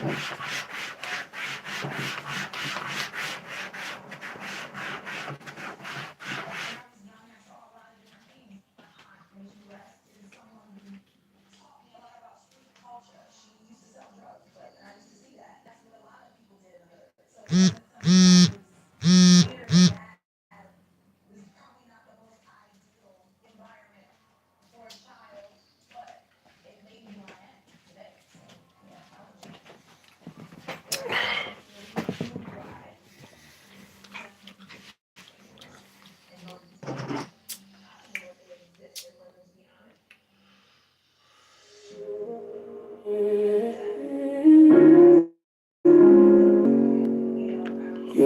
You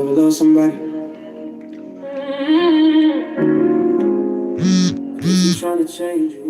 ever love somebody? Is he trying to change you?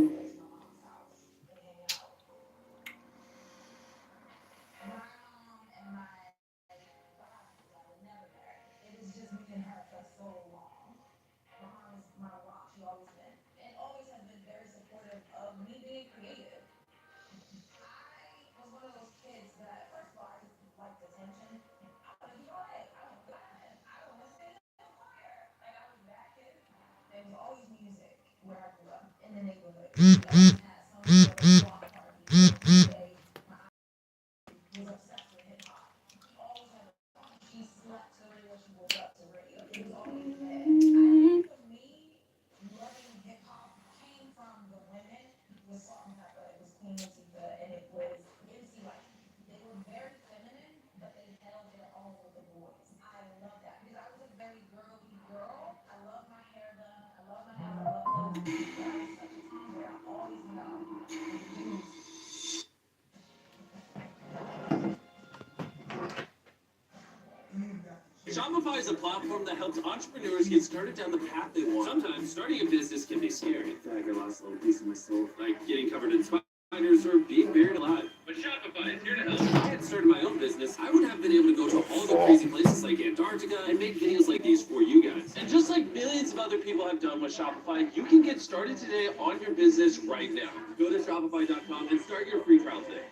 Shopify is a platform that helps entrepreneurs get started down the path they want. Sometimes starting a business can be scary. I feel like I lost a little piece of my soul. Like getting covered in spiders or being buried alive. But Shopify is here to help. If I had started my own business, I would have been able to go to all the crazy places like Antarctica and make videos like these for you guys. And just like millions of other people have done with Shopify, you can get started today on your business right now. Go to Shopify.com and start your free trial today.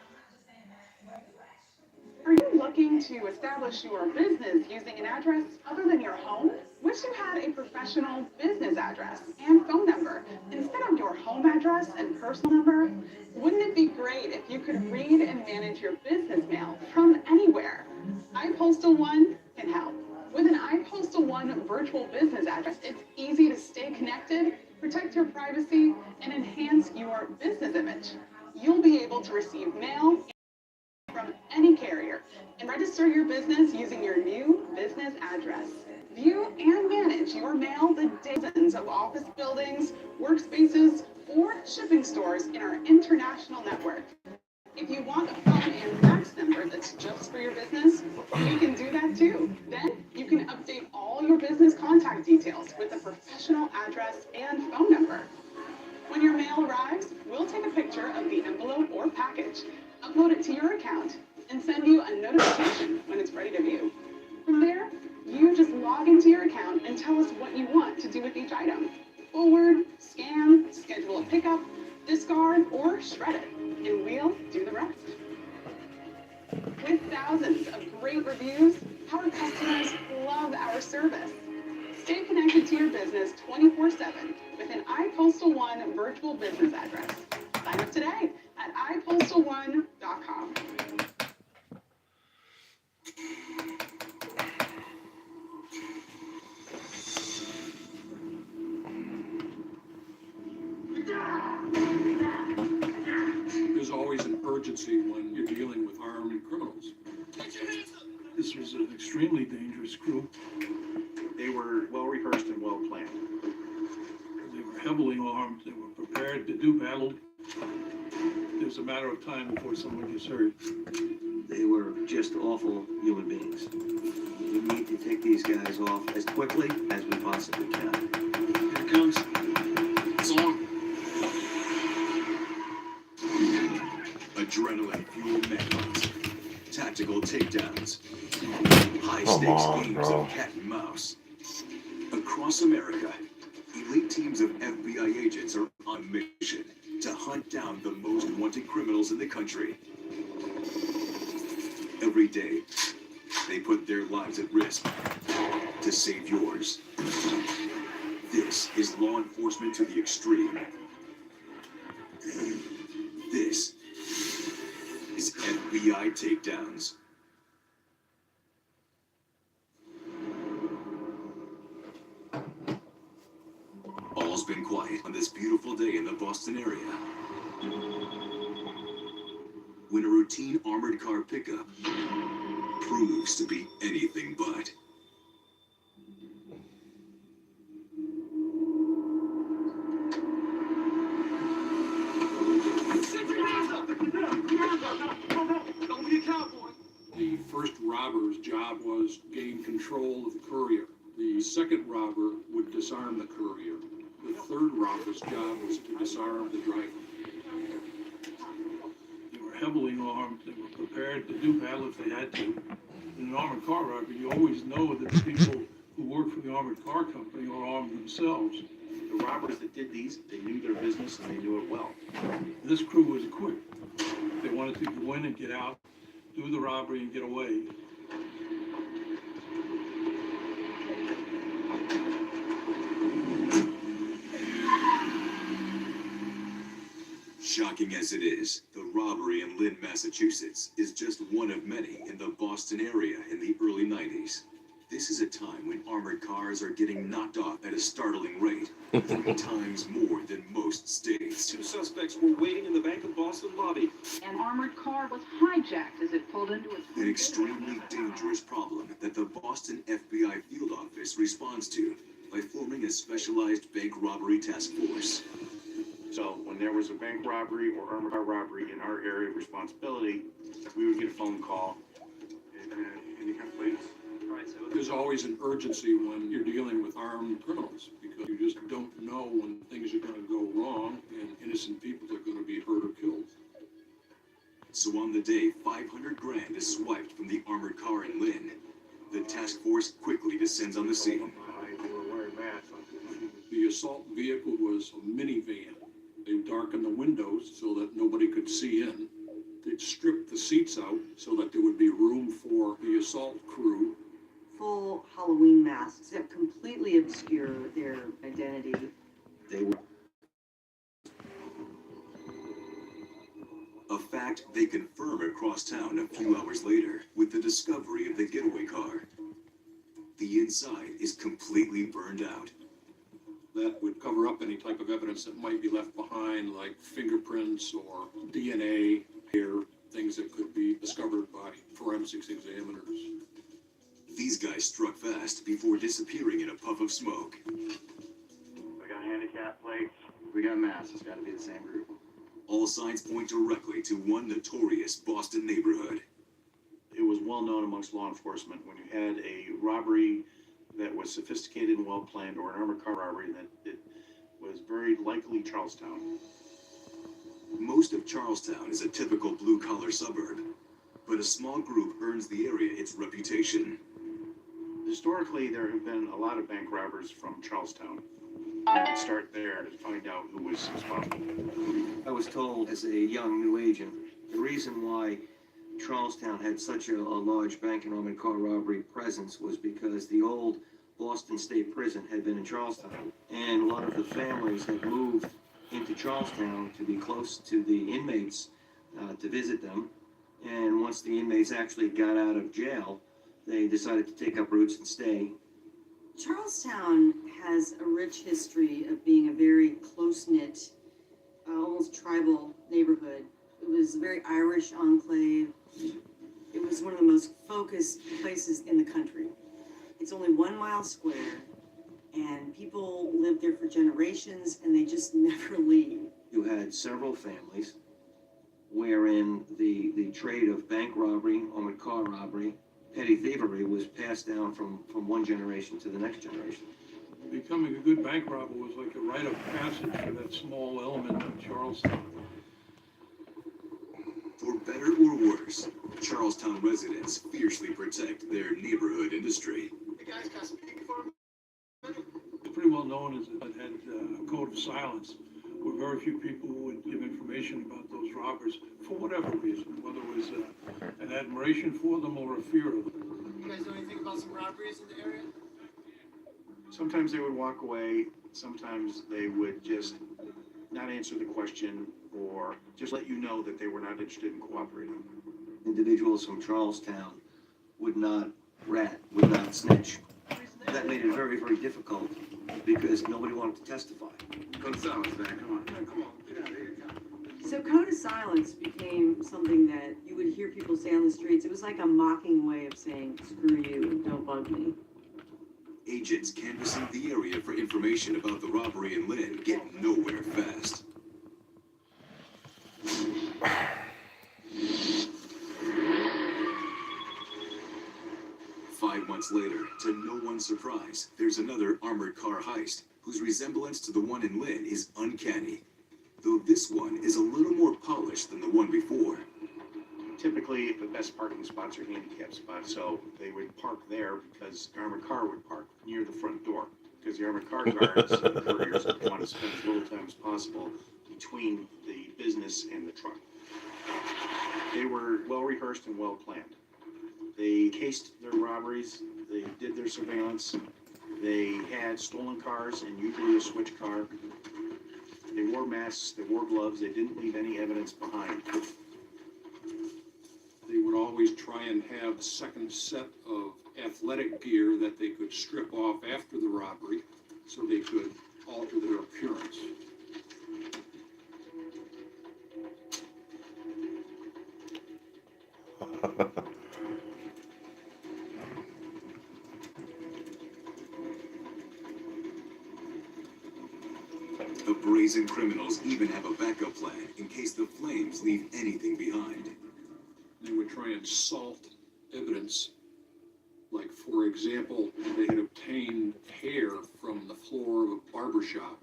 Are you looking to establish your business using an address other than your home? Wish you had a professional business address and phone number instead of your home address and personal number? Wouldn't it be great if you could read and manage your business mail from anywhere? iPostal One can help. With an iPostal One virtual business address, it's easy to stay connected, protect your privacy, and enhance your business image. You'll be able to receive mail from any carrier and register your business using your new business address. View and manage your mail the dozens of office buildings, workspaces, or shipping stores in our international network. If you want a phone and fax number that's just for your business, you can do that too. Then you can update all your business contact details with a professional address and phone number. When your mail arrives, we'll take a picture of the envelope or package, upload it to your account, and send you a notification when it's ready to view. From there, you just log into your account and tell us what you want to do with each item. Forward, scan, schedule a pickup, discard, or shred it, and we'll do the rest. With thousands of great reviews, our customers love our service. Stay connected to your business 24/7 with an iPostal One virtual business address. Sign up today at iPostal1.com. There's always an urgency when you're dealing with armed criminals. This was an extremely dangerous group. They were well rehearsed and well planned. They were heavily armed. They were prepared to do battle. It was a matter of time before someone gets hurt. They were just awful human beings. We need to take these guys off as quickly as we possibly can. Here it comes. It's on. Adrenaline-fueled manhunt, tactical takedowns, high-stakes games of cat and mouse. Across America, elite teams of FBI agents are on a mission to hunt down the most wanted criminals in the country. Every day, they put their lives at risk to save yours. This is law enforcement to the extreme. This is FBI Takedowns. All's been quiet on this beautiful day in the Boston area, when a routine armored car pickup proves to be anything but. The first robber's job was gain control of the courier. The second robber would disarm the courier. The third robber's job was to disarm the driver. They were heavily armed. They were prepared to do battle if they had to. In an armored car robbery, you always know that the people who work for the armored car company are armed themselves. The robbers that did these, they knew their business and they knew it well. This crew was equipped. They wanted to go in and get out, do the robbery and get away. Shocking as it is, the robbery in Lynn, Massachusetts is just one of many in the Boston area in the early 90s. This is a time when armored cars are getting knocked off at a startling rate, 3 times more than most states. 2 suspects were waiting in the Bank of Boston lobby. An armored car was hijacked as it pulled into its An extremely dangerous problem that the Boston FBI field office responds to by forming a specialized bank robbery task force. So when there was a bank robbery or armored car robbery in our area of responsibility, we would get a phone call and indicate police. There's always an urgency when you're dealing with armed criminals because you just don't know when things are going to go wrong and innocent people are going to be hurt or killed. So on the day 500 grand is swiped from the armored car in Lynn, the task force quickly descends on the scene. They were wearing masks. The assault vehicle was a minivan. They darkened the windows so that nobody could see in. They'd strip the seats out so that there would be room for the assault crew. Full Halloween masks that completely obscure their identity. They were A fact they confirm across town a few hours later with the discovery of the getaway car. The inside is completely burned out. That would cover up any type of evidence that might be left behind, like fingerprints or DNA, hair, things that could be discovered by forensics examiners. These guys struck fast before disappearing in a puff of smoke. We got handicap plates. We got masks. It's got to be the same group. All signs point directly to one notorious Boston neighborhood. It was well known amongst law enforcement when you had a robbery that was sophisticated and well planned, or an armored car robbery, that it was very likely Charlestown. Most of Charlestown is a typical blue-collar suburb, but a small group earns the area its reputation. Historically, there have been a lot of bank robbers from Charlestown. You could start there to find out who was responsible. I was told as a young new agent, the reason why Charlestown had such a large bank and armored car robbery presence was because the old Boston State Prison had been in Charlestown. And a lot of the families had moved into Charlestown to be close to the inmates, to visit them. And once the inmates actually got out of jail, they decided to take up roots and stay. Charlestown has a rich history of being a very close-knit, almost tribal neighborhood. It was a very Irish enclave. It was one of the most focused places in the country. It's only 1 mile square, and people live there for generations, and they just never leave. You had several families wherein the trade of bank robbery, armored car robbery, petty thievery was passed down from one generation to the next generation. Becoming a good bank robber was like a rite of passage for that small element of Charlestown. For better or worse, Charlestown residents fiercely protect their neighborhood industry. Hey guys, got some people for It's pretty well known as it had a code of silence. were very few people who would give information about those robbers for whatever reason, whether it was an admiration for them or a fear of them. You guys know anything about some robberies in the area? Sometimes they would walk away, sometimes they would just not answer the question or just let you know that they were not interested in cooperating. Individuals from Charlestown would not rat, would not snitch. That made it very, very difficult because nobody wanted to testify. Gonzalez, man, come on, get out of here. So code of silence became something that you would hear people say on the streets. It was like a mocking way of saying, screw you and don't bug me. Agents canvassing the area for information about the robbery in Lynn get nowhere fast. Five months later, to no one's surprise, there's another armored car heist, whose resemblance to the one in Lynn is uncanny. Though this one is a little more polished than the one before. Typically, the best parking spots are handicap spots, so they would park there because the armored car would park near the front door. Because the armored car guards and the couriers would want to spend as little time as possible between the business and the truck. They were well rehearsed and well planned. They cased their robberies, they did their surveillance, they had stolen cars and usually a switch car. They wore masks, they wore gloves, they didn't leave any evidence behind. They would always try and have a second set of athletic gear that they could strip off after the robbery so they could alter their appearance. The brazen criminals even have a backup plan in case the flames leave anything behind. They would try and salt evidence. Like, for example, they had obtained hair from the floor of a barber shop,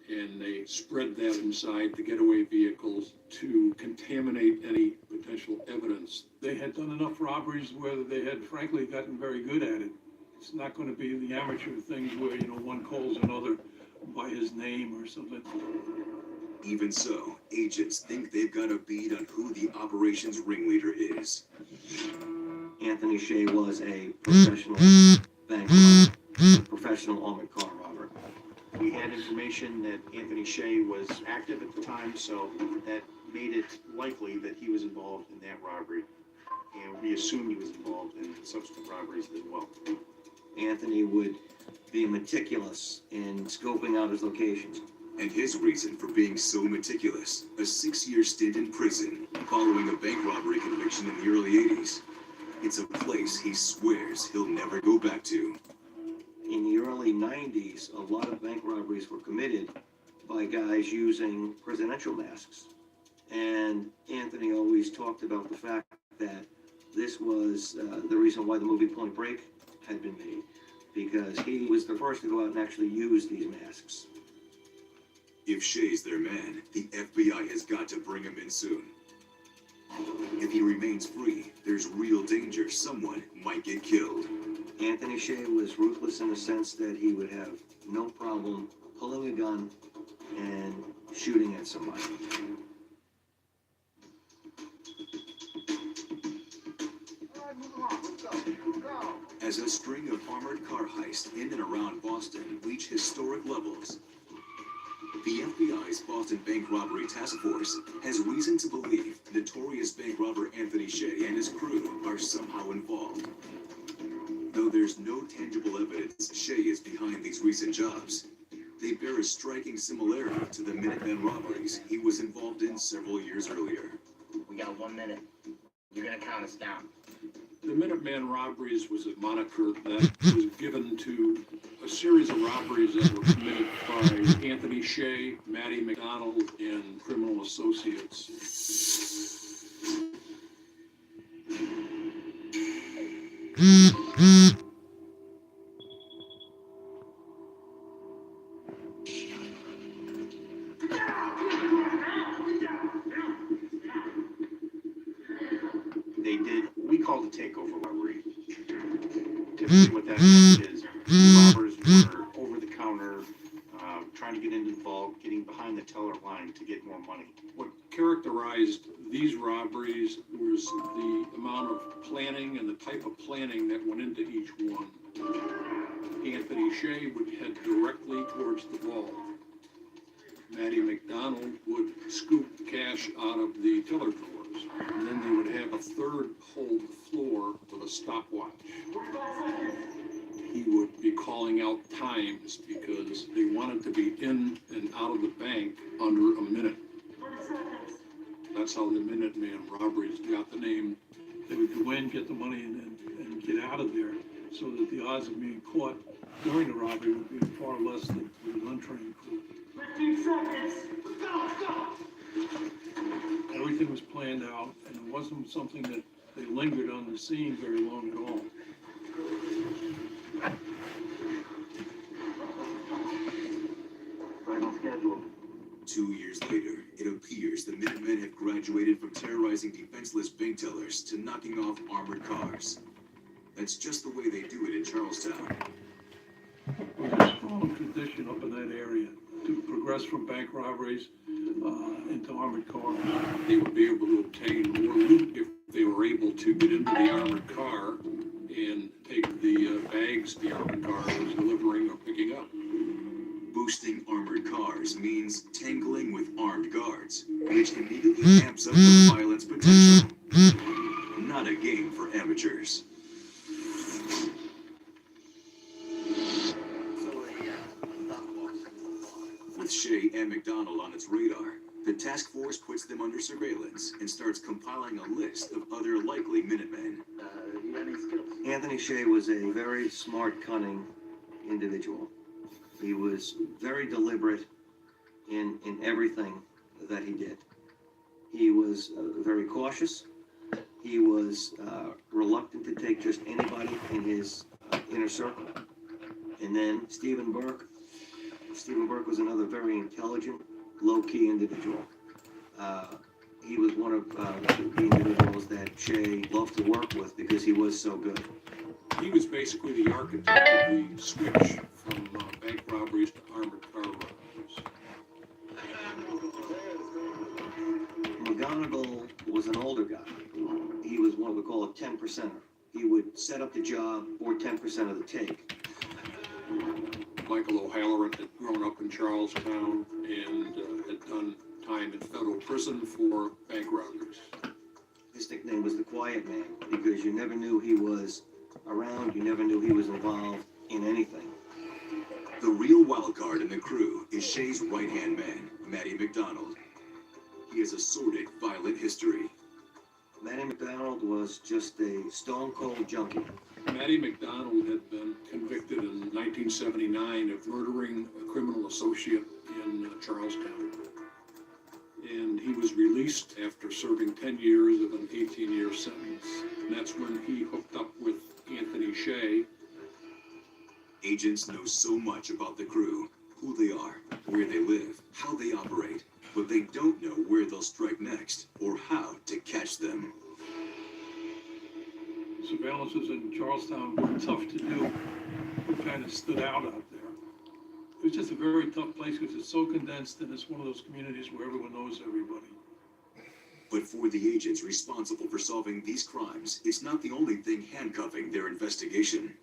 and they spread that inside the getaway vehicles to contaminate any potential evidence. They had done enough robberies where they had, frankly, gotten very good at it. It's not going to be the amateur things where, one calls another by his name or something. Even so, agents think they've got a bead on who the operation's ringleader is. Anthony Shea was a professional bank robber, a professional armored car robber. We had information that Anthony Shea was active at the time, so that made it likely that he was involved in that robbery. And we assumed he was involved in subsequent robberies as well. Anthony would be meticulous in scoping out his locations. And his reason for being so meticulous, a 6-year stint in prison following a bank robbery conviction in the early 80s. It's a place he swears he'll never go back to. In the early 90s, a lot of bank robberies were committed by guys using presidential masks. And Anthony always talked about the fact that this was the reason why the movie Point Break had been made, because he was the first to go out and actually use these masks. If Shea's their man, the FBI has got to bring him in soon. If he remains free, there's real danger someone might get killed. Anthony Shea was ruthless in the sense that he would have no problem pulling a gun and shooting at somebody. As a string of armored car heists in and around Boston reach historic levels, the FBI's Boston Bank Robbery Task Force has reason to believe notorious bank robber Anthony Shea and his crew are somehow involved. Though there's no tangible evidence Shea is behind these recent jobs, they bear a striking similarity to the Minutemen robberies he was involved in several years earlier. We got 1 minute. You're gonna count us down. The Minuteman robberies was a moniker that was given to a series of robberies that were committed by Anthony Shea, Matty McDonald, and criminal associates. We called it takeover robbery. Typically what that means is robbers were over the counter, trying to get into the vault, getting behind the teller line to get more money. What characterized these robberies was the amount of planning and the type of planning that went into each one. Anthony Shea would head directly towards the vault. Matty McDonald would scoop cash out of the teller drawers. And then they would have a third hold the floor with a stopwatch. He would be calling out times because they wanted to be in and out of the bank under a minute. That's how the Minuteman robberies got the name. They would go in, get the money, and get out of there, so that the odds of being caught during the robbery would be far less than with an untrained crew. 15 seconds. Stop. Everything was planned out, and it wasn't something that they lingered on the scene very long at all. Final schedule. 2 years later, it appears the Minutemen have graduated from terrorizing defenseless bank tellers to knocking off armored cars. That's just the way they do it in Charlestown. There's a strong tradition up in that area to progress from bank robberies into armored cars. They would be able to obtain more loot if they were able to get into the armored car and take the bags the armored car was delivering or picking up. Boosting armored cars means tangling with armed guards, which immediately amps up the violence potential. Not a game for amateurs. With Shea and McDonald on its radar, the task force puts them under surveillance and starts compiling a list of other likely Minutemen. You got any skills? Anthony Shea was a very smart, cunning individual. He was very deliberate in everything that he did. He was very cautious. He was reluctant to take just anybody in his inner circle. And then Stephen Burke. Stephen Burke was another very intelligent, low-key individual. He was one of the individuals that Shea loved to work with because he was so good. He was basically the architect of the switch from bank robberies to armored car robberies. McGonigal was an older guy. He was what we call a 10%er. He would set up the job for 10% of the take. Michael O'Halloran had grown up in Charlestown and had done time in federal prison for bank robberies. His nickname was the Quiet Man because you never knew he was around, you never knew he was involved in anything. The real wild card in the crew is Shea's right-hand man, Matty McDonald. He has a sordid, violent history. Matty McDonald was just a stone-cold junkie. Matty McDonald had been convicted in 1979 of murdering a criminal associate in Charlestown. And he was released after serving 10 years of an 18-year sentence. And that's when he hooked up with Anthony Shea. Agents know so much about the crew, who they are, where they live, how they operate, but they don't know where they'll strike next or how to catch them. Surveillances in Charlestown were tough to do. It kind of stood out there. It was just a very tough place because it's so condensed and it's one of those communities where everyone knows everybody. But for the agents responsible for solving these crimes, it's not the only thing handcuffing their investigation.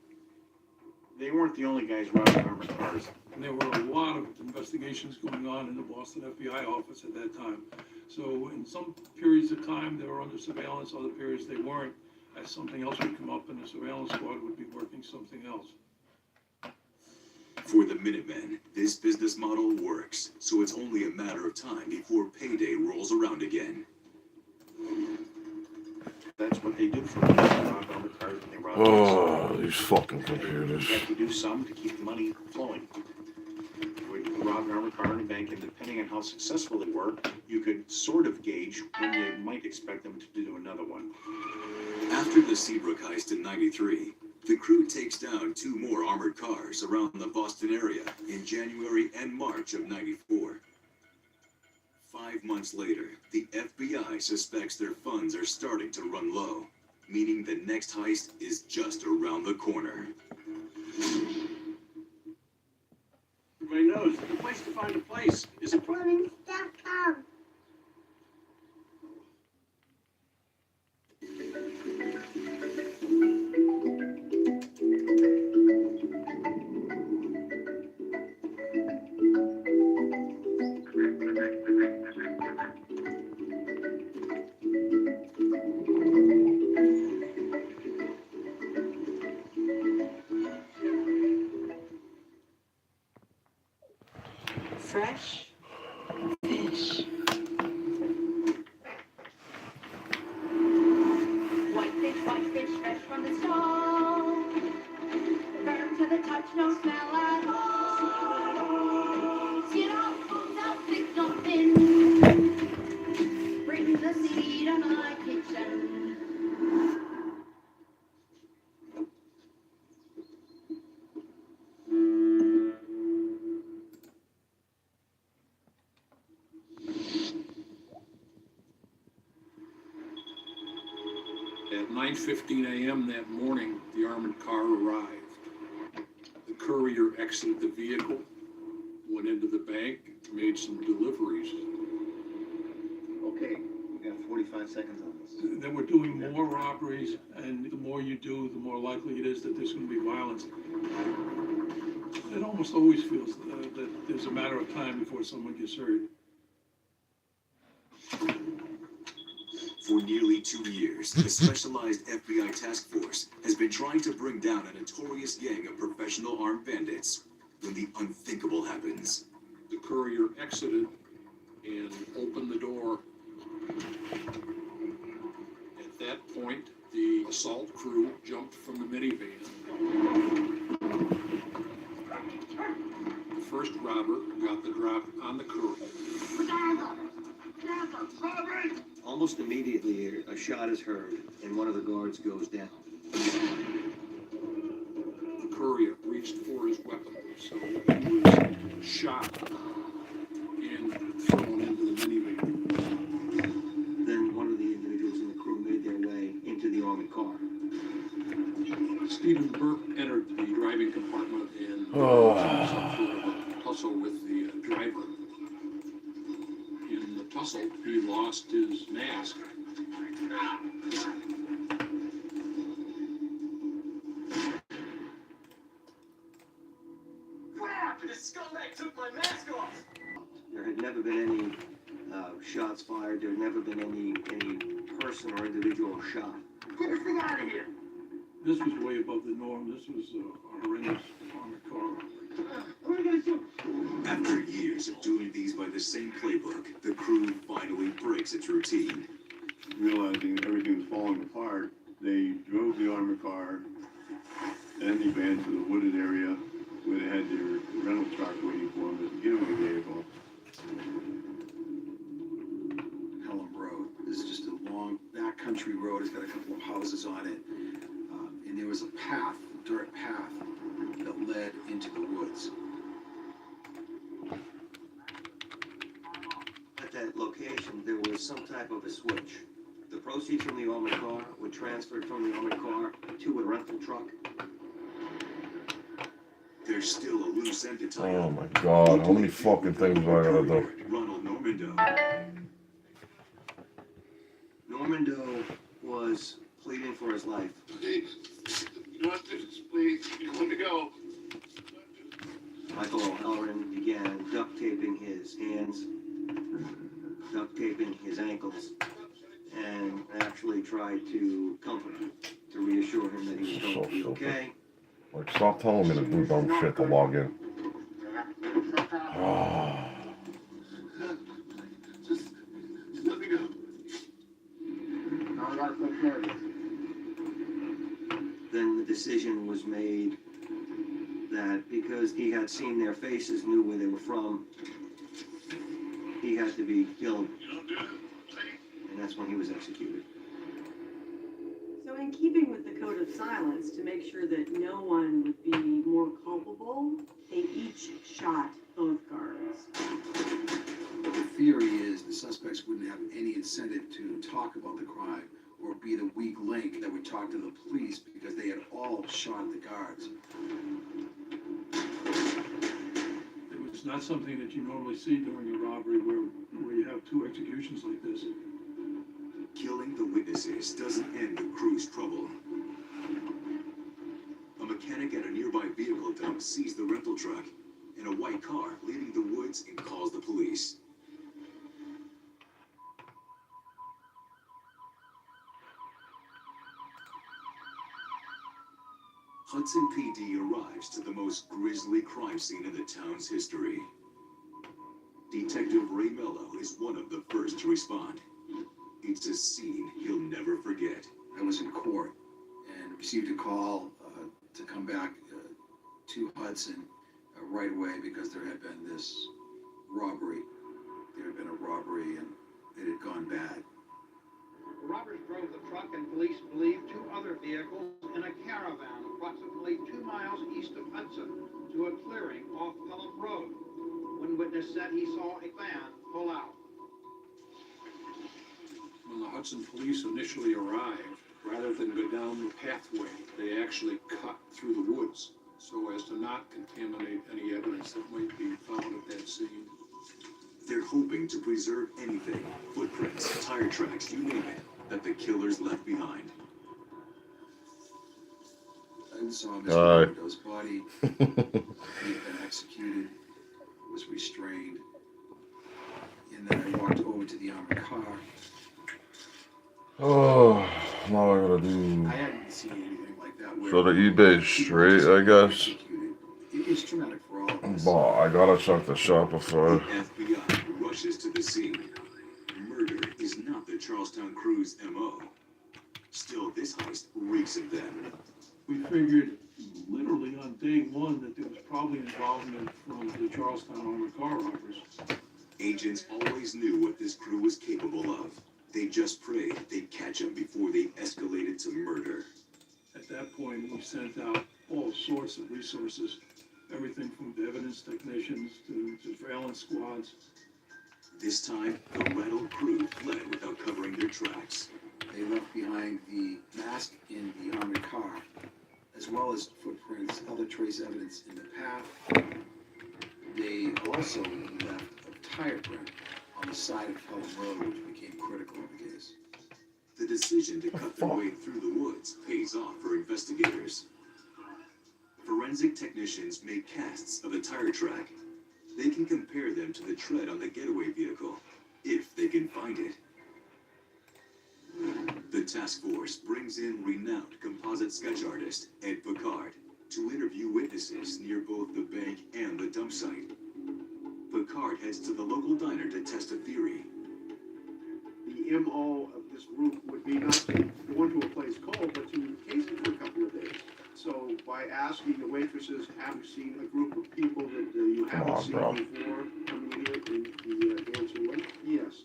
They weren't the only guys robbing armored cars. And there were a lot of investigations going on in the Boston FBI office at that time. So in some periods of time, they were under surveillance, other periods they weren't, as something else would come up and the surveillance squad would be working something else. For the Minutemen, this business model works, so it's only a matter of time before payday rolls around again. That's what they do for them. They rob armored cars and they rob Oh, these fucking You computers. have to do some to keep the money flowing. You would rob an armored car in a bank, and depending on how successful they were, you could sort of gauge when you might expect them to do another one. After the Seabrook heist in '93, the crew takes down 2 more armored cars around the Boston area in January and March of '94. 5 months later, the FBI suspects their funds are starting to run low, meaning the next heist is just around the corner. Everybody knows the place to find a place is a Women's.com. Fresh fish. White fish, fresh from the stone. Firm to the touch, no smell at all. Skin off, bones out, thick, no thin. Bring the seed to my kitchen. At 9:15 a.m. that morning, the armored car arrived. The courier exited the vehicle, went into the bank, made some deliveries. Okay, we got 45 seconds on this. Then we're doing more robberies, and the more you do, the more likely it is that there's gonna be violence. It almost always feels that there's a matter of time before someone gets hurt. For nearly 2 years, the specialized FBI task force has been trying to bring down a notorious gang of professional armed bandits when the unthinkable happens. The courier exited and opened the door. At that point, the assault crew jumped from the minivan. The first robber got the drop on the courier. Almost immediately, a shot is heard, and one of the guards goes down. The courier reached for his weapon, so he was shot and thrown into the minivan. Then one of the individuals in the crew made their way into the armored car. Stephen Burke entered the driving compartment and was up for a tussle with the driver. In the tussle, he lost his mask. Crap! This scumbag took my mask off! There had never been any shots fired. There had never been any person or individual shot. Get this thing out of here! This was way above the norm. This was a horrendous armored car. What are we gonna do? After years of doing these by the same playbook, the crew finally breaks its routine. Realizing everything was falling apart, they drove the armored car and the van to the wooded area where they had their rental truck waiting for them as a getaway vehicle. Pelham Road. This is just a long backcountry road. It's got a couple of houses on it. And there was a path, a dirt path, that led into the woods. At that location, there was some type of a switch. The proceeds from the armored car were transferred from the armored car to a rental truck. There's still a loose end to tie Oh up. my god, how many fucking things do I gotta do? Ronald Normando. Normando was pleading for his life. Please, please, you want to go? Michael O'Halloran began duct taping his hands, duct taping his ankles, and actually tried to comfort him, to reassure him that he was going to be okay. Like, stop telling me to do dumb shit to log in. Just let me go. I gotta take care of this. Then the decision was made that because he had seen their faces, knew where they were from, he had to be killed. And that's when he was executed. So in keeping with the code of silence, to make sure that no one would be more culpable, they each shot both guards. The theory is the suspects wouldn't have any incentive to talk about the crime or be the weak link that would talk to the police because they had all shot the guards. There not something that you normally see during a robbery where you have two executions like this. Killing the witnesses doesn't end the crew's trouble. A mechanic at a nearby vehicle dump sees the rental truck in a white car leaving the woods and calls the police. Hudson PD arrives to the most grisly crime scene in the town's history. Detective Ray Mello is one of the first to respond. It's a scene he'll never forget. I was in court and received a call to come back to Hudson right away because there had been this robbery. There had been a robbery and it had gone bad. The robbers drove the truck and police believe two other vehicles in a caravan approximately 2 miles east of Hudson to a clearing off Pelham Road. One witness said he saw a van pull out. When the Hudson police initially arrived, rather than go down the pathway, they actually cut through the woods so as to not contaminate any evidence that might be found at that scene. They're hoping to preserve anything, footprints, tire tracks, you name it, that the killers left behind. I saw Mr. Rodo's body. He had been executed, was restrained. And then I walked over to the armored car. Oh, now I gotta do. I hadn't seen anything like that. So the eBay straight, I guess. It's traumatic for all of us. But I gotta check the Shopify. The FBI rushes to the scene. Murder is not the Charlestown crew's MO. Still, this heist reeks of them. We figured literally on day one that there was probably involvement from the Charlestown armored car robbers. Agents always knew what this crew was capable of. They just prayed they'd catch them before they escalated to murder. At that point, we sent out all sorts of resources, everything from evidence technicians to surveillance squads. This time, the rental crew fled without covering their tracks. They left behind the mask in the armored car, as well as footprints, other trace evidence in the path. They also left a tire print on the side of Pelham Road, which became critical in the case. The decision to cut their way through the woods pays off for investigators. Forensic technicians make casts of the tire track. They can compare them to the tread on the getaway vehicle, if they can find it. The task force brings in renowned composite sketch artist Ed Picard to interview witnesses near both the bank and the dump site. Picard heads to the local diner to test a theory. The MO of this group would be not to go into a place cold, but to case it for a couple of days. So by asking the waitresses, have you seen a group of people that you haven't seen before coming here? And the answer was yes.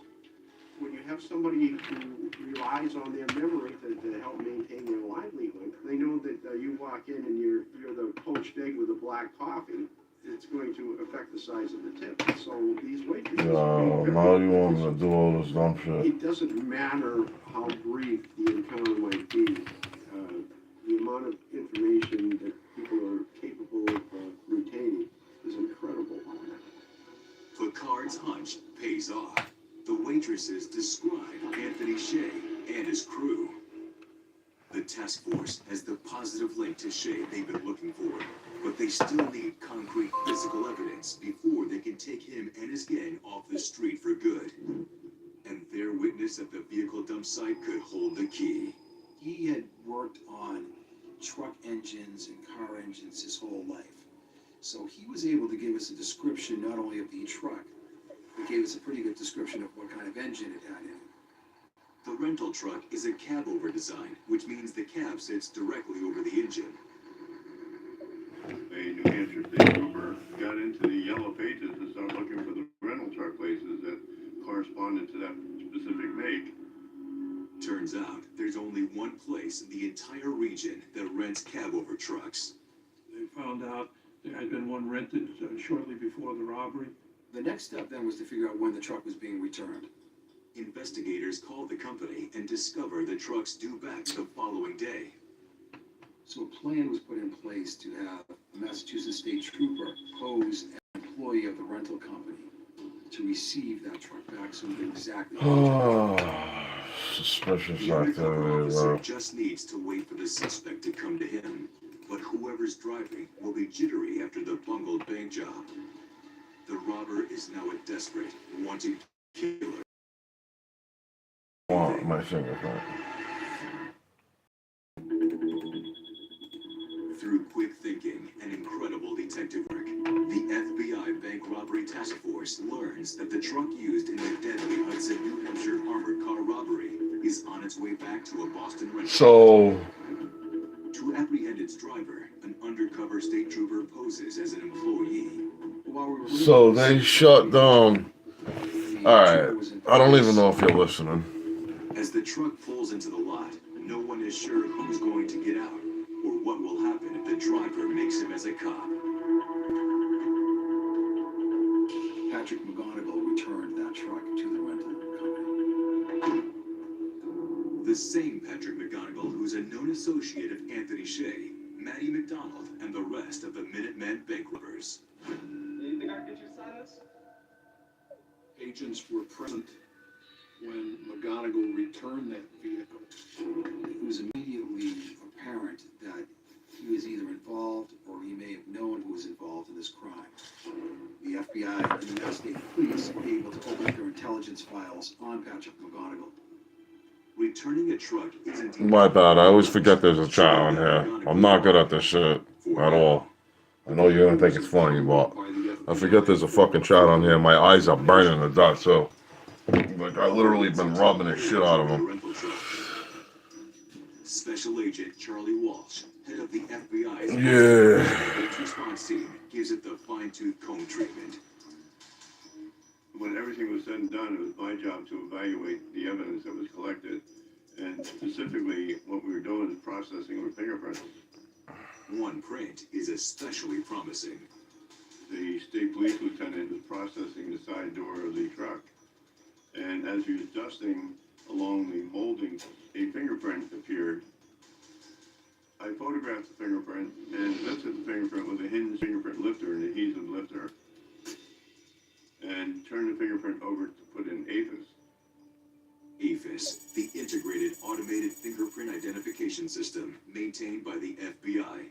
When you have somebody who relies on their memory to help maintain their livelihood, they know that you walk in and you're the poached egg with the black coffee. It's going to affect the size of the tip. So these waitresses. No, now you want me to do all this dumb shit. It doesn't matter how brief the encounter might be. The amount of information that people are capable of retaining is incredible. Picard's hunch pays off. The waitresses describe Anthony Shea and his crew. The task force has the positive link to Shea they've been looking for, but they still need concrete physical evidence before they can take him and his gang off the street for good. And their witness at the vehicle dump site could hold the key. He had worked on truck engines and car engines his whole life. So he was able to give us a description not only of the truck, but gave us a pretty good description of what kind of engine it had in it. The rental truck is a cab-over design, which means the cab sits directly over the engine. A New Hampshire state trooper got into the yellow pages and started looking for the rental truck places that corresponded to that specific make. Turns out there's only one place in the entire region that rents cab-over trucks. They found out there had been one rented shortly before the robbery. The next step then was to figure out when the truck was being returned. Investigators called the company and discovered the truck's due back the following day. So a plan was put in place to have a Massachusetts state trooper pose employee of the rental company to receive that truck back so we knew exactly. Oh, suspicious The undercover activity, officer bro. just needs to wait for the suspect to come to him. But whoever's driving will be jittery after the bungled bank job. The robber is now a desperate, wanting killer. Want my fingerprint. Through quick thinking and incredible detective work, the FBI Bank Robbery Task Force learns that the truck used in the deadly Hudson, New Hampshire armored car robbery is on its way back to a Boston rental. So, To apprehend its driver, an undercover state trooper poses as an employee. so they shut down. Alright, I don't even know if you're listening. As the truck pulls into the lot, no one is sure who's going to get out or what will happen if the driver makes him as a cop. Patrick McGonigal returned that truck to the rental company. The same Patrick McGonigal who's a known associate of Anthony Shea, Matty McDonald, and the rest of the Minutemen bank robbers. You think I can get you to sign this? Agents were present when McGonigal returned that vehicle. It was immediately apparent that he was either involved or he may have known who was involved in this crime. The FBI and the United States Police were able to open up their intelligence files on Patrick McGonigal. Returning a truck isn't My bad, I always forget there's a chat on here. I'm not good at this shit at all. I know you're gonna think it's funny, but I forget there's a fucking chat on here. My eyes are burning to death, so like I literally been rubbing the shit out of them. Special Agent Charlie Walsh, head of the FBI's Yeah. response team, gives it the fine-tooth comb treatment. When everything was said and done, it was my job to evaluate the evidence that was collected. And specifically, what we were doing is processing with fingerprints. One print is especially promising. The state police lieutenant was processing the side door of the truck. And as he was dusting along the molding, a fingerprint appeared. I photographed the fingerprint and lifted the fingerprint with a hidden fingerprint lifter, an adhesive lifter, and turned the fingerprint over to put in AFIS. AFIS, the Integrated Automated Fingerprint Identification System, maintained by the FBI.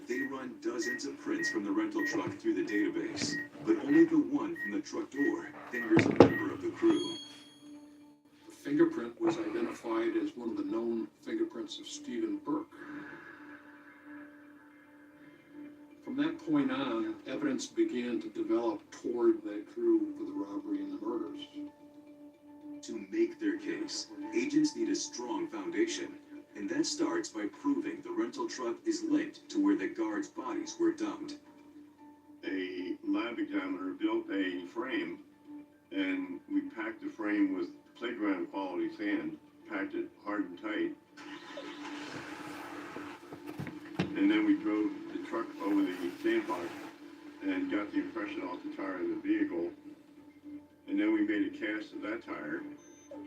They run dozens of prints from the rental truck through the database, but only the one from the truck door fingers a member of the crew. The fingerprint was identified as one of the known fingerprints of Stephen Burke. From that point on, evidence began to develop toward that crew for the robbery and the murders. To make their case, agents need a strong foundation, and that starts by proving the rental truck is linked to where the guards' bodies were dumped. A lab examiner built a frame, and we packed the frame with playground quality sand, packed it hard and tight, and then we drove the truck over the sandbox and got the impression off the tire of the vehicle, and then we made a cast of that tire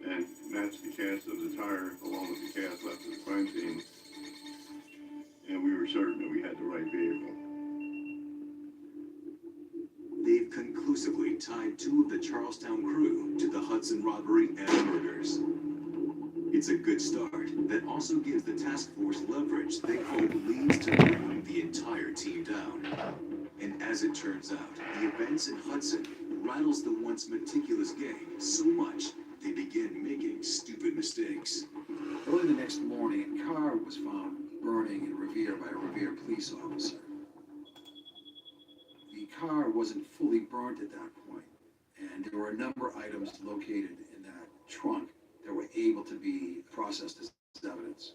and matched the cast of the tire along with the cast left at the crime scene, and we were certain that we had the right vehicle. They've conclusively tied two of the Charlestown crew to the Hudson robbery and murders. It's a good start that also gives the task force leverage they hope leads to bringing the entire team down. And as it turns out, the events in Hudson rattles the once meticulous gang so much they begin making stupid mistakes. Early the next morning, a car was found burning in Revere by a Revere police officer. The car wasn't fully burnt at that point, and there were a number of items located in that trunk that were able to be processed as evidence.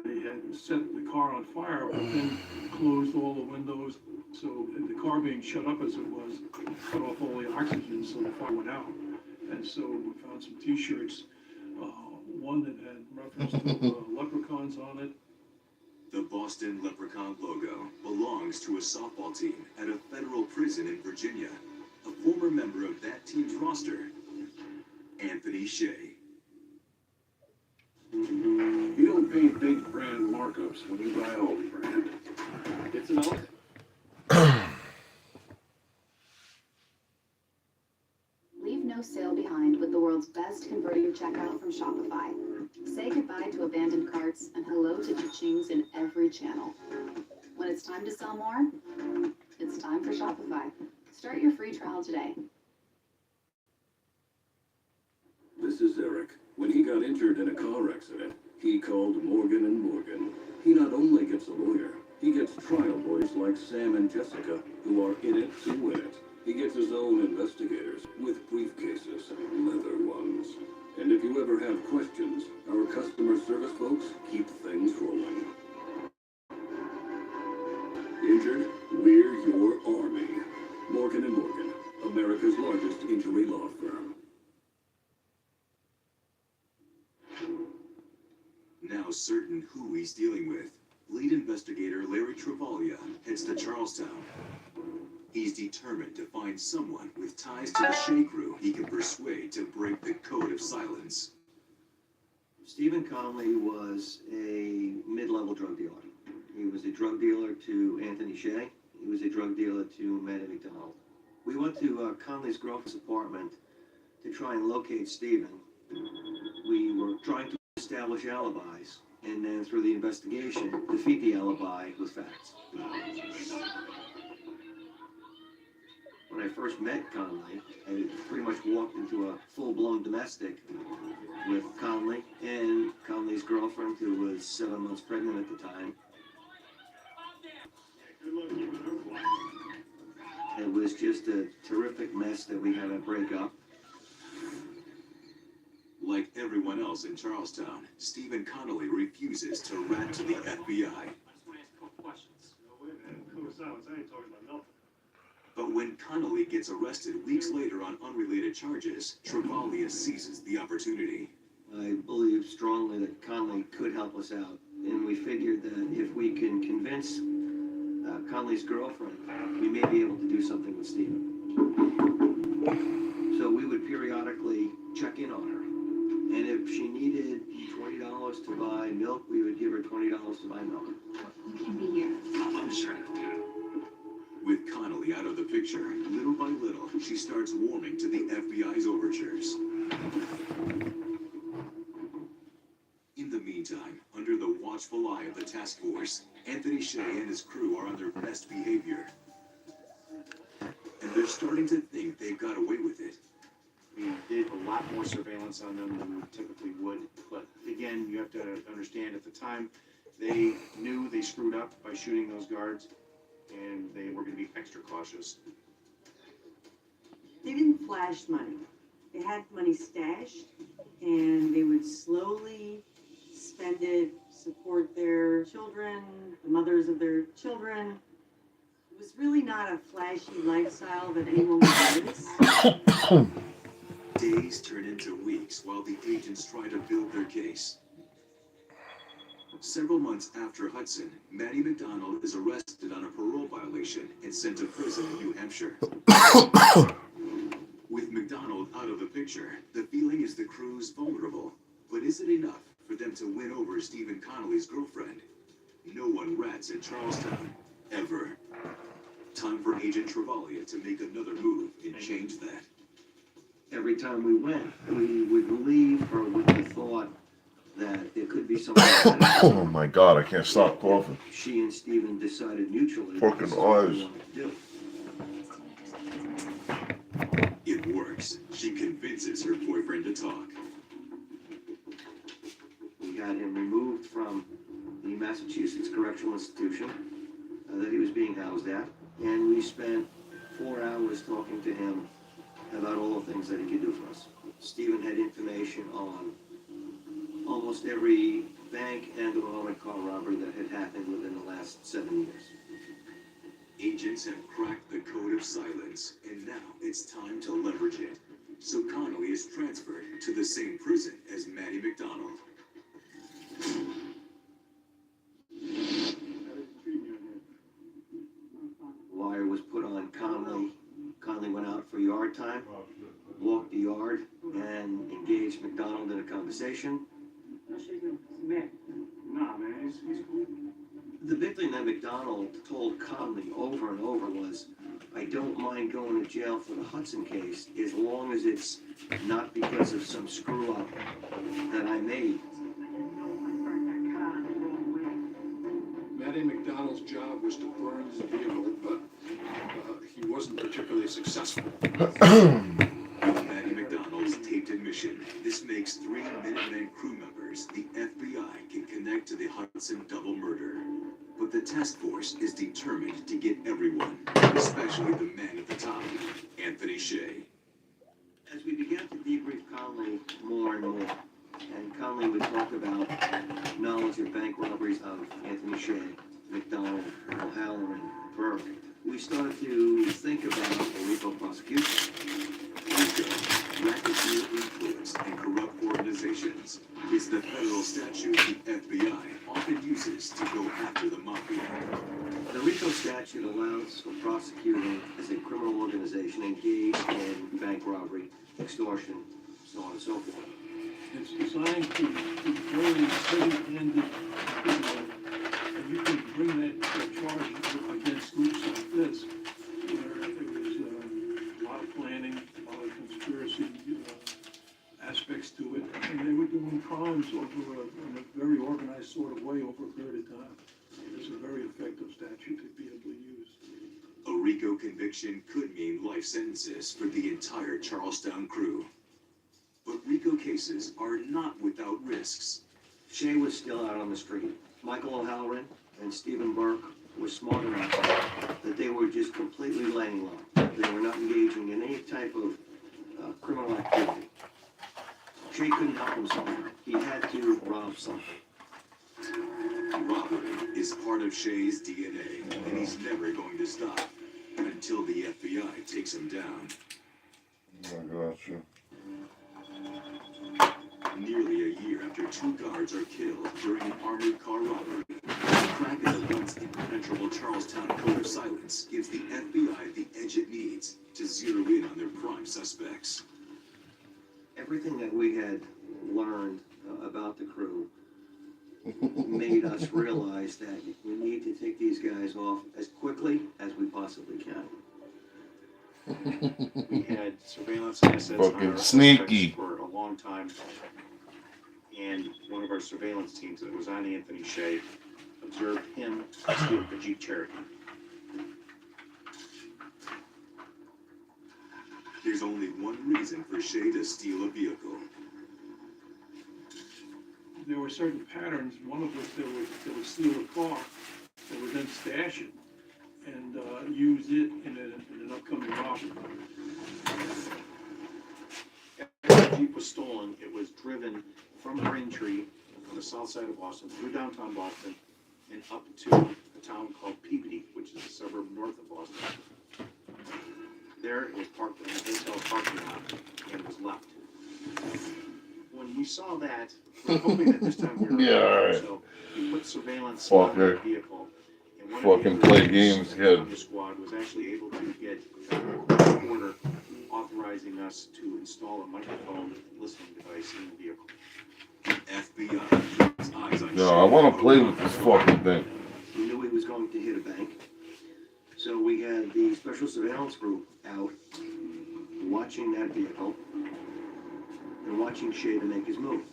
They had set the car on fire, but then closed all the windows. So the car being shut up as it was, cut off all the oxygen, so the fire went out. And so we found some T-shirts, one that had reference to leprechauns on it. The Boston Leprechaun logo belongs to a softball team at a federal prison in Virginia. A former member of that team's roster, Anthony Shea. You don't pay big brand markups when you buy old brand. It's an no sale behind with the world's best converting checkout from Shopify. Say goodbye to abandoned carts and hello to cha-chings in every channel. When it's time to sell more, it's time for Shopify. Start your free trial today. This is Eric. When he got injured in a car accident, he called Morgan & Morgan. He not only gets a lawyer, he gets trial boys like Sam and Jessica, who are in it to win it. He gets his own investigators with briefcases, leather ones. And if you ever have questions, our customer service folks keep things rolling. Injured? We're your army. Morgan & Morgan, America's largest injury law firm. Now certain who he's dealing with, lead investigator Larry Travaglia heads to Charlestown. He's determined to find someone with ties to the Shea Crew he can persuade to break the code of silence. Stephen Conley was a mid-level drug dealer. He was a drug dealer to Anthony Shea. He was a drug dealer to Maddie McDonald. We went to Conley's girlfriend's apartment to try and locate Stephen. We were trying to establish alibis, and then through the investigation, defeat the alibi with facts. When I first met Conley, I pretty much walked into a full-blown domestic with Conley and Conley's girlfriend, who was 7 months pregnant at the time. It was just a terrific mess that we had to break up. Like everyone else in Charlestown, Stephen Connolly refuses to rat to the FBI. But when Connolly gets arrested weeks later on unrelated charges, Travaglia seizes the opportunity. I believe strongly that Conley could help us out, and we figured that if we can convince Conley's girlfriend, we may be able to do something with Stephen. So we would periodically check in on her, and if she needed $20 to buy milk, we would give her $20 to buy milk. You can be here. I'm just trying to With Connolly out of the picture, little by little, she starts warming to the FBI's overtures. In the meantime, under the watchful eye of the task force, Anthony Shea and his crew are on their best behavior. And they're starting to think they've got away with it. We did a lot more surveillance on them than we typically would, but again, you have to understand at the time, they knew they screwed up by shooting those guards, and they were going to be extra cautious. They didn't flash money. They had money stashed, and they would slowly spend it, support their children, the mothers of their children. It was really not a flashy lifestyle that anyone would notice. Days turn into weeks while the agents try to build their case. Several months after Hudson, Maddie McDonald is arrested on a parole violation and sent to prison in New Hampshire. With McDonald out of the picture, the feeling is the crew's vulnerable. But is it enough for them to win over Stephen Connolly's girlfriend? No one rats in Charlestown, ever. Time for Agent Travaglia to make another move and change that. Every time we went, we would leave her with the thought that there could be something. Oh my God, I can't stop coughing. She and Stephen decided mutually. Fucking this is what we eyes. wanted to do. It works. She convinces her boyfriend to talk. We had him removed from the Massachusetts Correctional Institution that he was being housed at, and we spent 4 hours talking to him about all the things that he could do for us. Stephen had information on almost every bank and armored car robbery that had happened within the last 7 years. Agents have cracked the code of silence, and now it's time to leverage it. So Connolly is transferred to the same prison as Maddie McDonald. Wire was put on Conley. Conley went out for yard time, walked the yard, and engaged McDonald in a conversation. Nah, man, he's cool. The big thing that McDonald told Conley over and over was, I don't mind going to jail for the Hudson case as long as it's not because of some screw up that I made. Matty McDonald's job was to burn his vehicle, but he wasn't particularly successful. Matty McDonald's taped admission. This makes 3 Minutemen crew members the FBI can connect to the Hudson double murder. But the task force is determined to get everyone, especially the man at the top, Anthony Shea. As we began to debrief Conley more and more, and Conley would talk about knowledge of bank robberies of Anthony Shea, McDonald, O'Halloran, Burke, we started to think about a RICO prosecution. RICO, racketeer influenced and corrupt organizations, is the federal statute the FBI often uses to go after the mafia. The RICO statute allows for prosecuting as a criminal organization engaged in bank robbery, extortion, so on and so forth. It's designed to very heavy-handed criminal, and you can bring that charge against groups like this, where there was a lot of planning, a lot of conspiracy aspects to it, and they were doing crimes over in a very organized sort of way over a period of time. It's a very effective statute to be able to use. A RICO conviction could mean life sentences for the entire Charlestown crew. But RICO cases are not without risks. Shea was still out on the street. Michael O'Halloran and Stephen Burke were smart enough that they were just completely laying low. They were not engaging in any type of criminal activity. Shea couldn't help himself. He had to rob something. Robbery is part of Shea's DNA, and he's never going to stop until the FBI takes him down. I got you. Nearly a year after 2 guards are killed during an armored car robbery, the crack of the once impenetrable Charlestown code of silence gives the FBI the edge it needs to zero in on their prime suspects. Everything that we had learned about the crew made us realize that we need to take these guys off as quickly as we possibly can. We had surveillance assets on Fucking our sneaky. suspects for a long time. And one of our surveillance teams that was on Anthony Shea observed him steal a Jeep Cherokee. There's only one reason for Shea to steal a vehicle. There were certain patterns, one of which they would steal a car, they would then stash it, and use it in an upcoming robbery. After the Jeep was stolen, it was driven from Braintree on the south side of Boston, through downtown Boston, and up to a town called Peabody, which is a suburb north of Boston. There it was parked in a hotel parking lot and was left. When we saw that, we were hoping that this time we were Yeah, alright. so we put surveillance on the Fucker. vehicle. And one Fucking of the play agents games, on kid. the squad was actually able to get an order authorizing us to install a microphone listening device in the vehicle. FBI keeps eyes on No, Shea. I want to play with this fucking thing. We knew he was going to hit a bank. So we had the special surveillance group out watching that vehicle and watching Shea to make his move.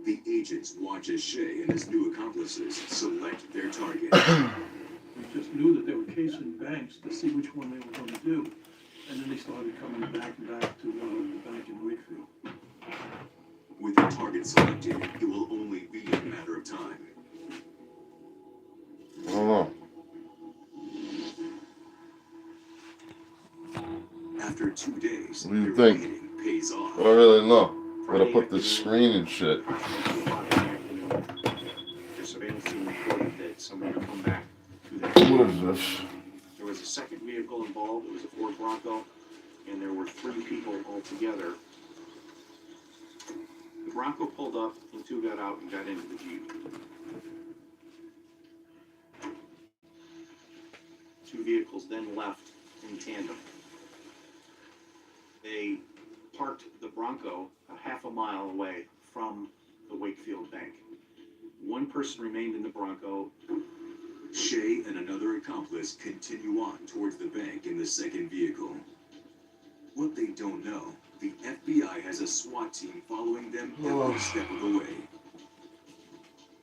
The agents watch as Shea and his new accomplices select their target. We just knew that they were casing banks to see which one they were going to do. And then they started coming back and back to the bank in Wakefield. With the target selected, it will only be a matter of time. I don't know. After 2 days, What do you their think? waiting pays off. I don't really know. Gotta put the screen and shit. The surveillance team reported that somebody would come back to their What is this? There was a second vehicle involved. It was a Ford Bronco, and there were 3 people altogether. The Bronco pulled up, and 2 got out and got into the Jeep. 2 vehicles then left in tandem. They parked the Bronco a half a mile away from the Wakefield Bank. 1 person remained in the Bronco. Shay and another accomplice continue on towards the bank in the second vehicle. What they don't know, the FBI has a SWAT team following them every step of the way.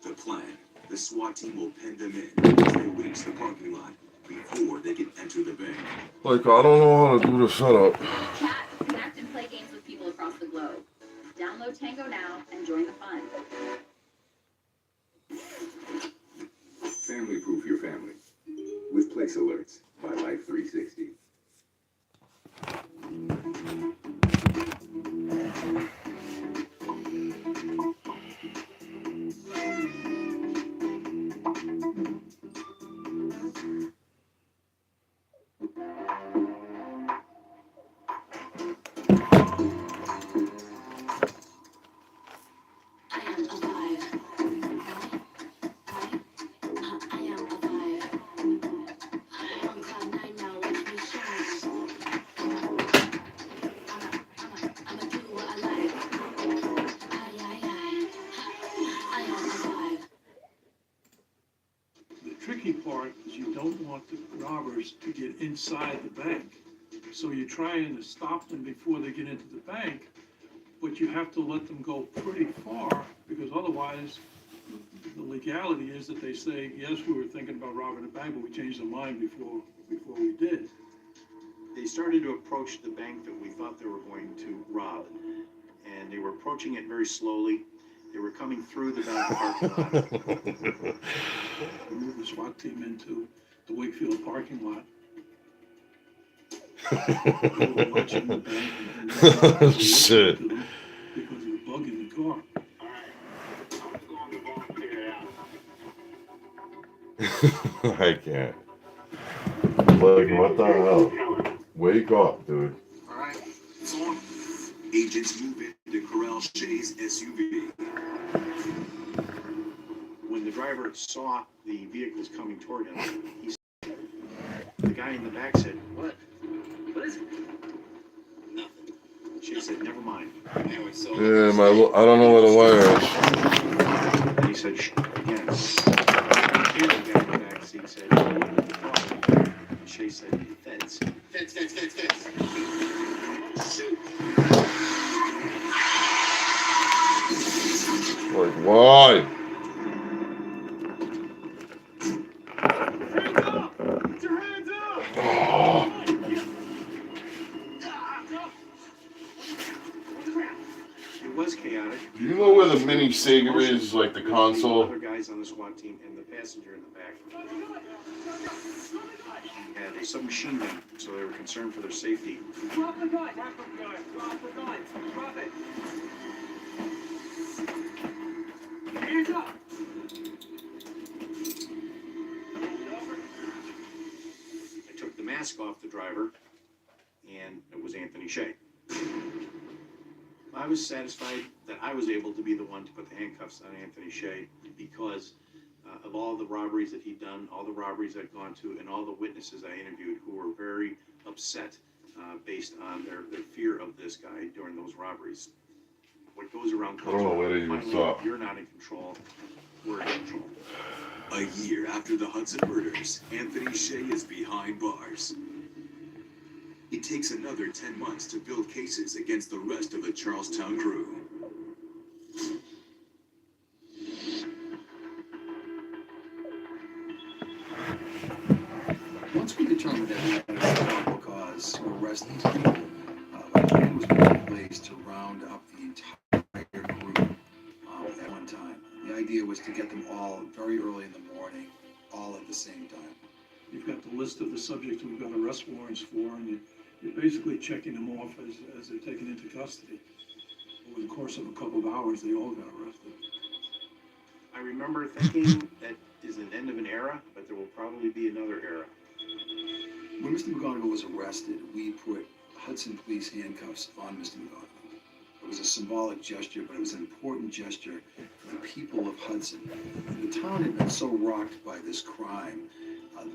The plan, the SWAT team will pen them in as they reach the parking lot before they can enter the bank. Like, I don't know how to do the setup. Chat, connect, and play games with people across the globe. Download Tango now and join the fun. Family proof your family with Place Alerts by Life 360. Tricky part is you don't want the robbers to get inside the bank. So you're trying to stop them before they get into the bank, but you have to let them go pretty far because otherwise the legality is that they say, yes, we were thinking about robbing the bank, but we changed our mind before we did. They started to approach the bank that we thought they were going to rob, and they were approaching it very slowly. They were coming through the back parking lot. We moved the SWAT team into the Wakefield parking lot. They were watching the bank and Shit. because of the bug in the car. I can't. Like, what the hell? Wake up, dude. All right, it's on. Agents move into corral Shay's SUV. When the driver saw the vehicles coming toward him, the guy in the back said, "What? What is it?" Nothing. Shay said, "Never mind." Yeah, I don't know where the wire is. And he said, "Shh," again. The guy in the back seat said, "What?" And Shay said, "Feds." Feds. Shoot. Like, why? It was chaotic. Do you know where the mini Sega is, like the console? Other guys on the SWAT team and the passenger in the back had a submachine gun, so they were concerned for their safety. Drop the gun! Drop the gun! Drop the gun! Drop it! Hands up! I took the mask off the driver, and it was Anthony Shay. I was satisfied that I was able to be the one to put the handcuffs on Anthony Shay because of all the robberies that he'd done, all the robberies I'd gone to, and all the witnesses I interviewed who were very upset based on their fear of this guy during those robberies. What goes around comes I don't know around. where they even Finally, stop. You're not in control. We're in control. A year after the Hudson murders, Anthony Shay is behind bars. It takes another 10 months to build cases against the rest of the Charlestown crew. Once we determined that we had a probable cause to arrest these people, a plan was put in place to round up the entire group at one time. The idea was to get them all very early in the morning, all at the same time. You've got the list of the subjects we've got arrest warrants for, and you're basically checking them off as they're taken into custody. Over the course of a couple of hours, they all got arrested. I remember thinking that is an end of an era, but there will probably be another era. When Mr. McGonigal was arrested, we put Hudson police handcuffs on Mr. McGonigal. It was a symbolic gesture, but it was an important gesture for the people of Hudson. And the town had been so rocked by this crime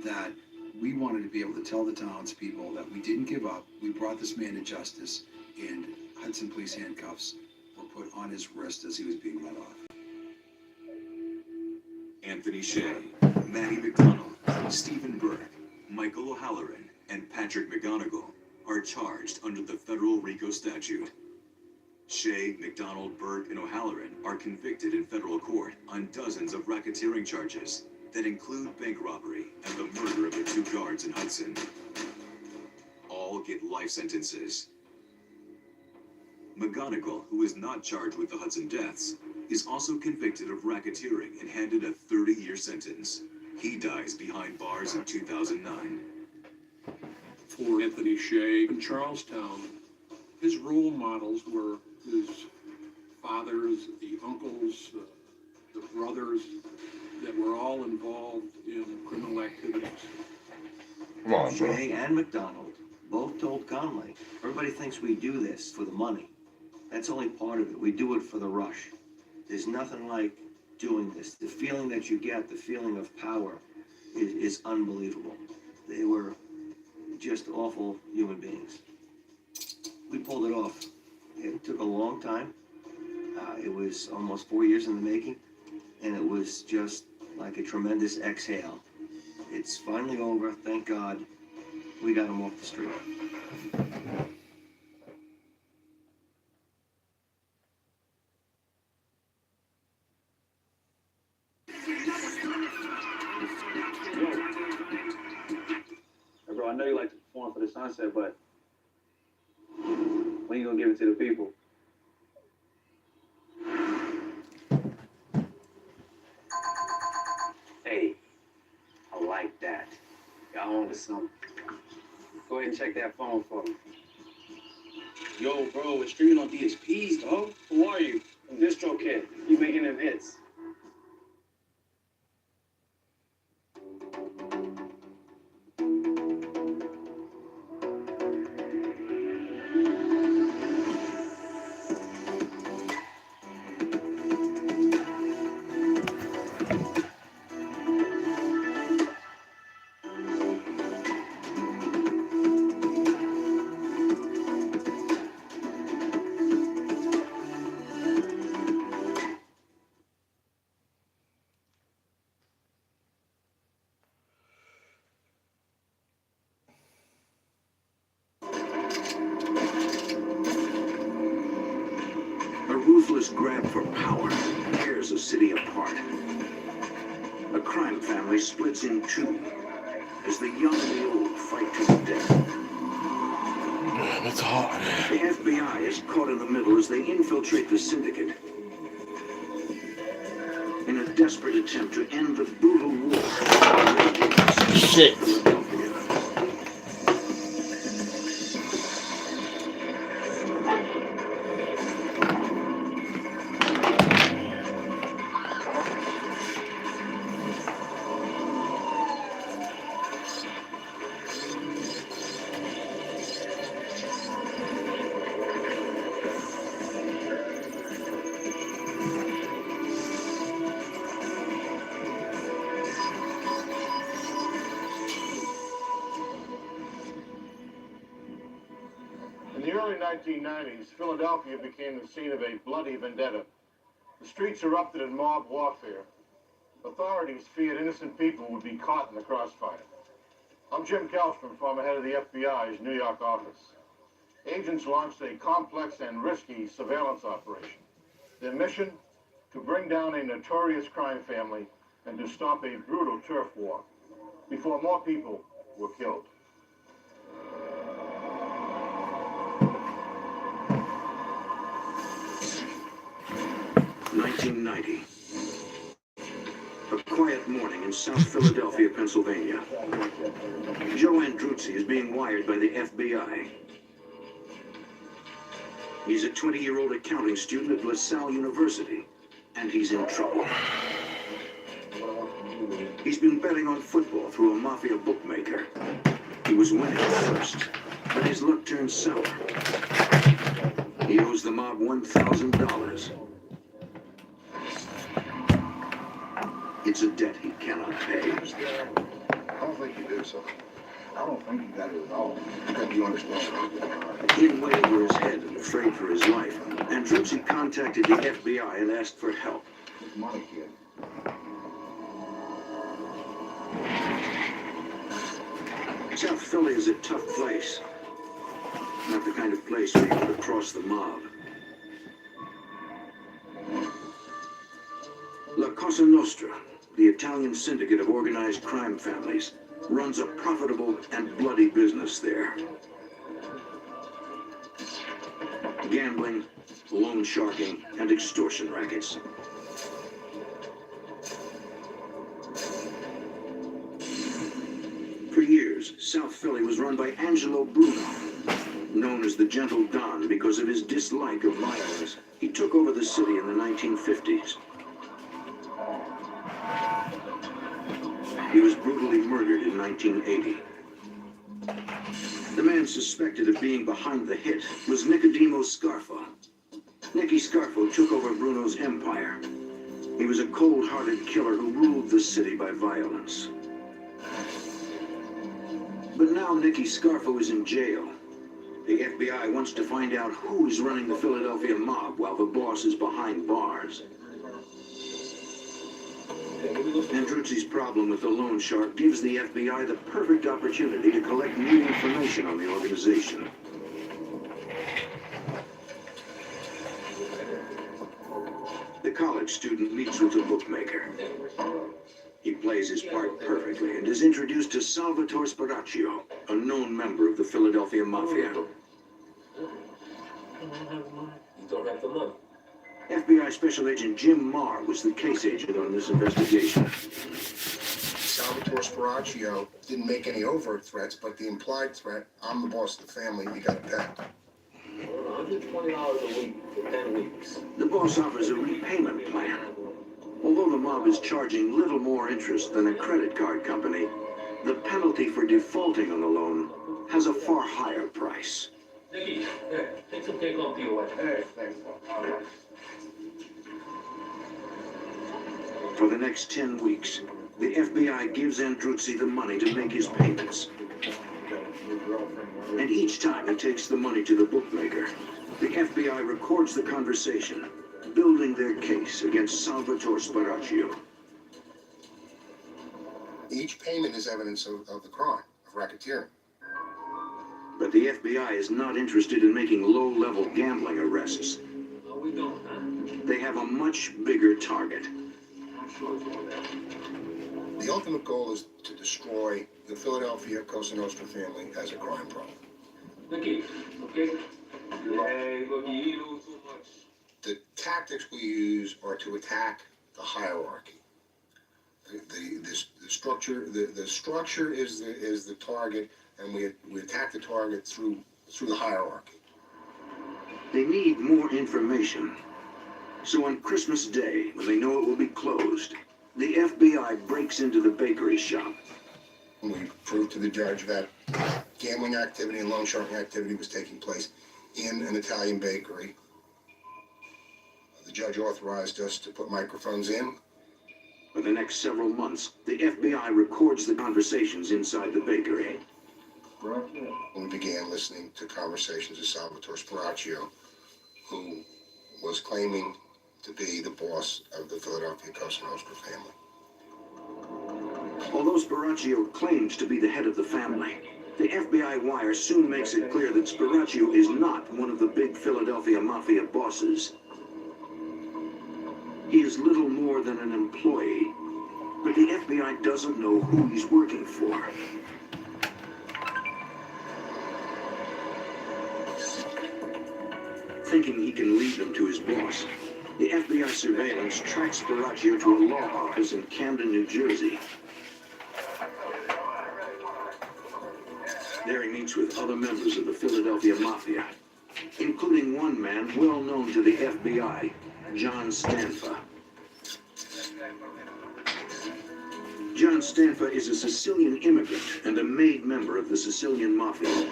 that we wanted to be able to tell the townspeople that we didn't give up. We brought this man to justice, and Hudson police handcuffs were put on his wrist as he was being let off. Anthony Shea, Manny McDonald, Stephen Burke, Michael O'Halloran, and Patrick McGonigal are charged under the federal RICO statute. Shea, McDonald, Burke, and O'Halloran are convicted in federal court on dozens of racketeering charges that include bank robbery and the murder of the 2 guards in Hudson. All get life sentences. McGonigal, who is not charged with the Hudson deaths, is also convicted of racketeering and handed a 30-year sentence. He dies behind bars in 2009. For Anthony Shea in Charlestown, his role models were his fathers, the uncles, the brothers that were all involved in criminal activities. Come on, bro. Shea and McDonald both told Conley, everybody thinks we do this for the money. That's only part of it. We do it for the rush. There's nothing like doing this. The feeling that you get, the feeling of power, is unbelievable. They were just awful human beings. We pulled it off. It took a long time. It was almost 4 years in the making, and it was just like a tremendous exhale. It's finally over, thank God. We got him off the street. Hey, bro, I know you like to perform for the sunset, but when you gonna give it to the people? Hey, I like that. Y'all on to something. Go ahead and check that phone for me. Yo, bro, we're streaming on DSPs, dog. Who are you? I'm DistroKid. You making them hits. A ruthless grab for power tears a city apart. A crime family splits in two as the young and the old fight to the death. Damn, it's hot. The FBI is caught in the middle as they infiltrate the syndicate in a desperate attempt to end the brutal war. Shit. 1990s, Philadelphia became the scene of a bloody vendetta. The streets erupted in mob warfare. Authorities feared innocent people would be caught in the crossfire. I'm Jim Kellstrom, former head of the FBI's New York office. Agents launched a complex and risky surveillance operation. Their mission? To bring down a notorious crime family and to stop a brutal turf war before more people were killed. 1990. A quiet morning in South Philadelphia, Pennsylvania. Joe Andruzzi is being wired by the FBI. He's a 20-year-old accounting student at LaSalle University, and he's in trouble. He's been betting on football through a mafia bookmaker. He was winning at first, but his luck turned sour. He owes the mob $1,000. It's a debt he cannot pay. I don't think you do, sir. I don't think you got it at all. You understand? In way over his head and afraid for his life, Andruzzi contacted the FBI and asked for help. It's money, kid. South Philly is a tough place. Not the kind of place where you could cross the mob. La Cosa Nostra, the Italian syndicate of organized crime families, runs a profitable and bloody business there. Gambling, loan sharking, and extortion rackets. For years, South Philly was run by Angelo Bruno, known as the Gentle Don because of his dislike of violence. He took over the city in the 1950s. He was brutally murdered in 1980. The man suspected of being behind the hit was Nicodemo Scarfa. Nicky Scarfo took over Bruno's empire. He was a cold-hearted killer who ruled the city by violence. But now Nicky Scarfo is in jail. The FBI wants to find out who's running the Philadelphia mob while the boss is behind bars. Andruzzi's problem with the loan shark gives the FBI the perfect opportunity to collect new information on the organization. The college student meets with the bookmaker. He plays his part perfectly and is introduced to Salvatore Sparacchio, a known member of the Philadelphia Mafia. You don't have the money. FBI Special Agent Jim Marr was the case agent on this investigation. Salvatore Sparacchio didn't make any overt threats, but the implied threat, I'm the boss of the family, you gotta pay. $120 a week for 10 weeks. The boss offers a repayment plan. Although the mob is charging little more interest than a credit card company, the penalty for defaulting on the loan has a far higher price. Nicky, hey, take some cake off to your wife. Hey, thanks. All right. For the next 10 weeks, the FBI gives Andruzzi the money to make his payments. And each time he takes the money to the bookmaker, the FBI records the conversation, building their case against Salvatore Sparacchio. Each payment is evidence of the crime, of racketeering. But the FBI is not interested in making low-level gambling arrests. No, we don't, huh? They have a much bigger target. The ultimate goal is to destroy the Philadelphia Cosa Nostra family as a crime problem. Nicky, okay? Hey, look, you know too much. The tactics we use are to attack the hierarchy. The structure is the target, and we attack the target through the hierarchy. They need more information. So on Christmas Day, when they know it will be closed, the FBI breaks into the bakery shop. We proved to the judge that gambling activity and loan sharking activity was taking place in an Italian bakery. The judge authorized us to put microphones in. For the next several months, the FBI records the conversations inside the bakery. We began listening to conversations of Salvatore Sparacchio, who was claiming to be the boss of the Philadelphia Cosa Nostra family. Although Sparacchio claims to be the head of the family, the FBI wire soon makes it clear that Sparacchio is not one of the big Philadelphia Mafia bosses. He is little more than an employee, but the FBI doesn't know who he's working for. Thinking he can lead them to his boss, the FBI surveillance tracks Sparacchio to a law office in Camden, New Jersey. There he meets with other members of the Philadelphia Mafia, including one man well known to the FBI, John Stanfa. John Stanfa is a Sicilian immigrant and a made member of the Sicilian Mafia.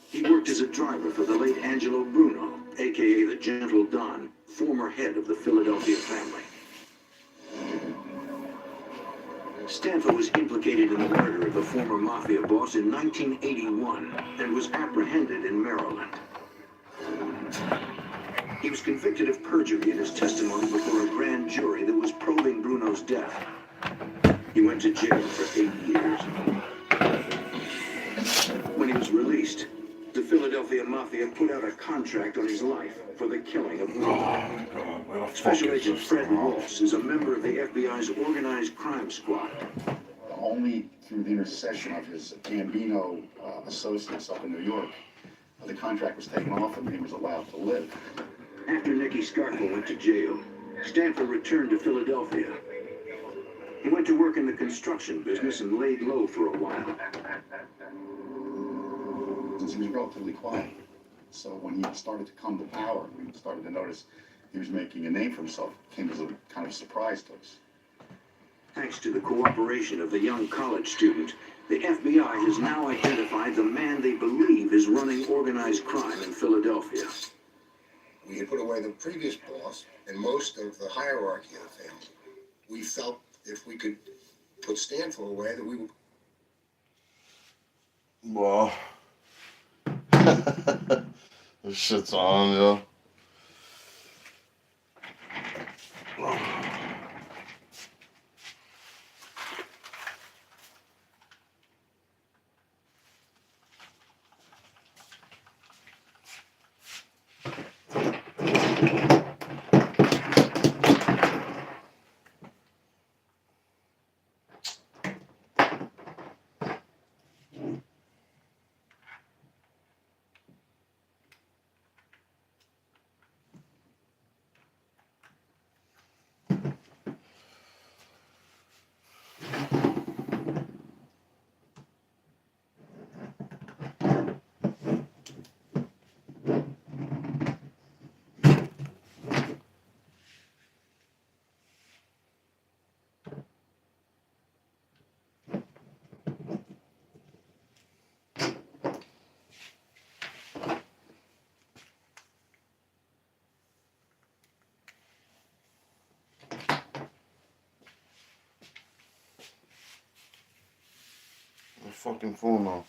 He worked as a driver for the late Angelo Bruno, aka the Gentle Don, former head of the Philadelphia family. Stanfa was implicated in the murder of the former Mafia boss in 1981 and was apprehended in Maryland. He was convicted of perjury in his testimony before a grand jury that was probing Bruno's death. He went to jail for 8 years. released. The Philadelphia Mafia put out a contract on his life for the killing of Bruno. Special Agent Fred Ross is a member of the FBI's organized crime squad. Only through the intercession of his Gambino associates up in New York, the contract was taken off him and he was allowed to live. After Nicky Scarpa went to jail, Stanford returned to Philadelphia. He went to work in the construction business and laid low for a while. He was relatively quiet. So when he started to come to power, we started to notice he was making a name for himself. It came as a kind of surprise to us. Thanks to the cooperation of the young college student, the FBI has now identified the man they believe is running organized crime in Philadelphia. We had put away the previous boss and most of the hierarchy of the family. We felt if we could put Stanford away, that we would. Well, this shit's on, yo. My fucking phone off.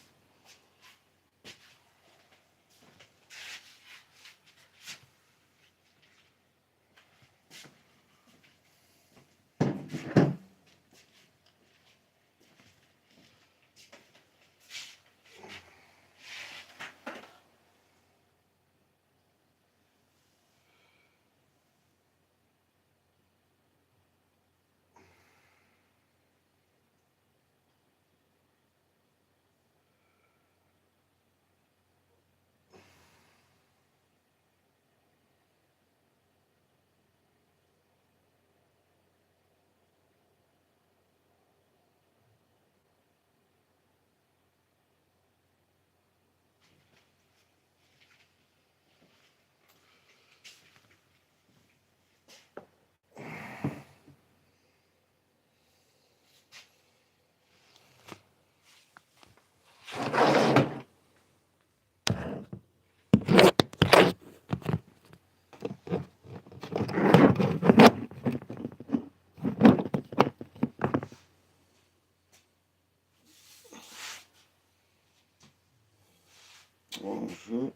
Oh shit.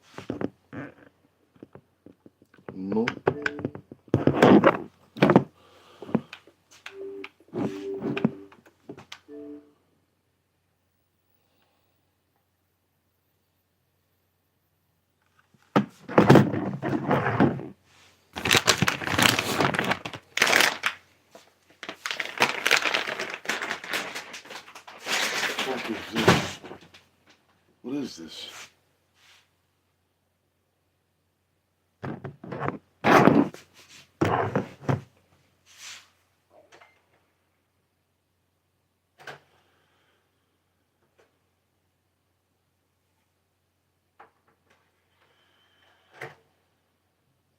No. What is this? What is this?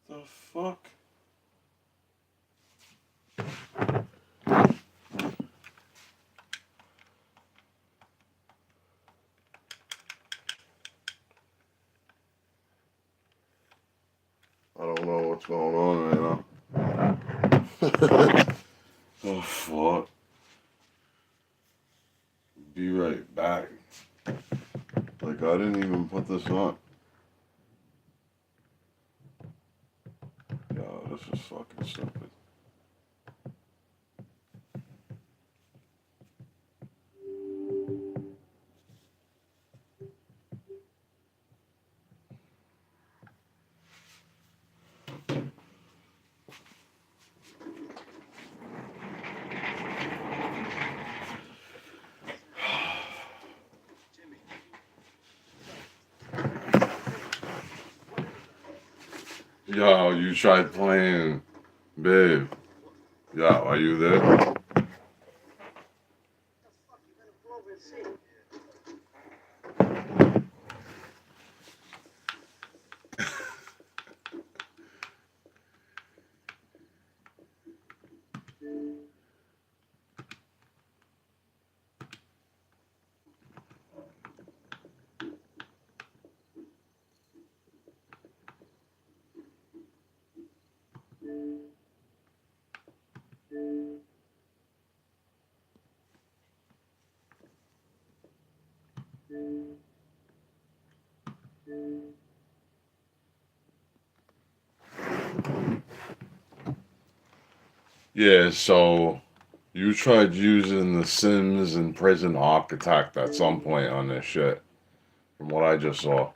The fuck? I don't know what's going on right now. Oh fuck. Be right back. Like I didn't even put this on. Yo, this is fucking stupid. Yo, you tried playing, babe. Yo, are you there? Yeah, so you tried using the Sims and Prison Architect at some point on this shit, from what I just saw.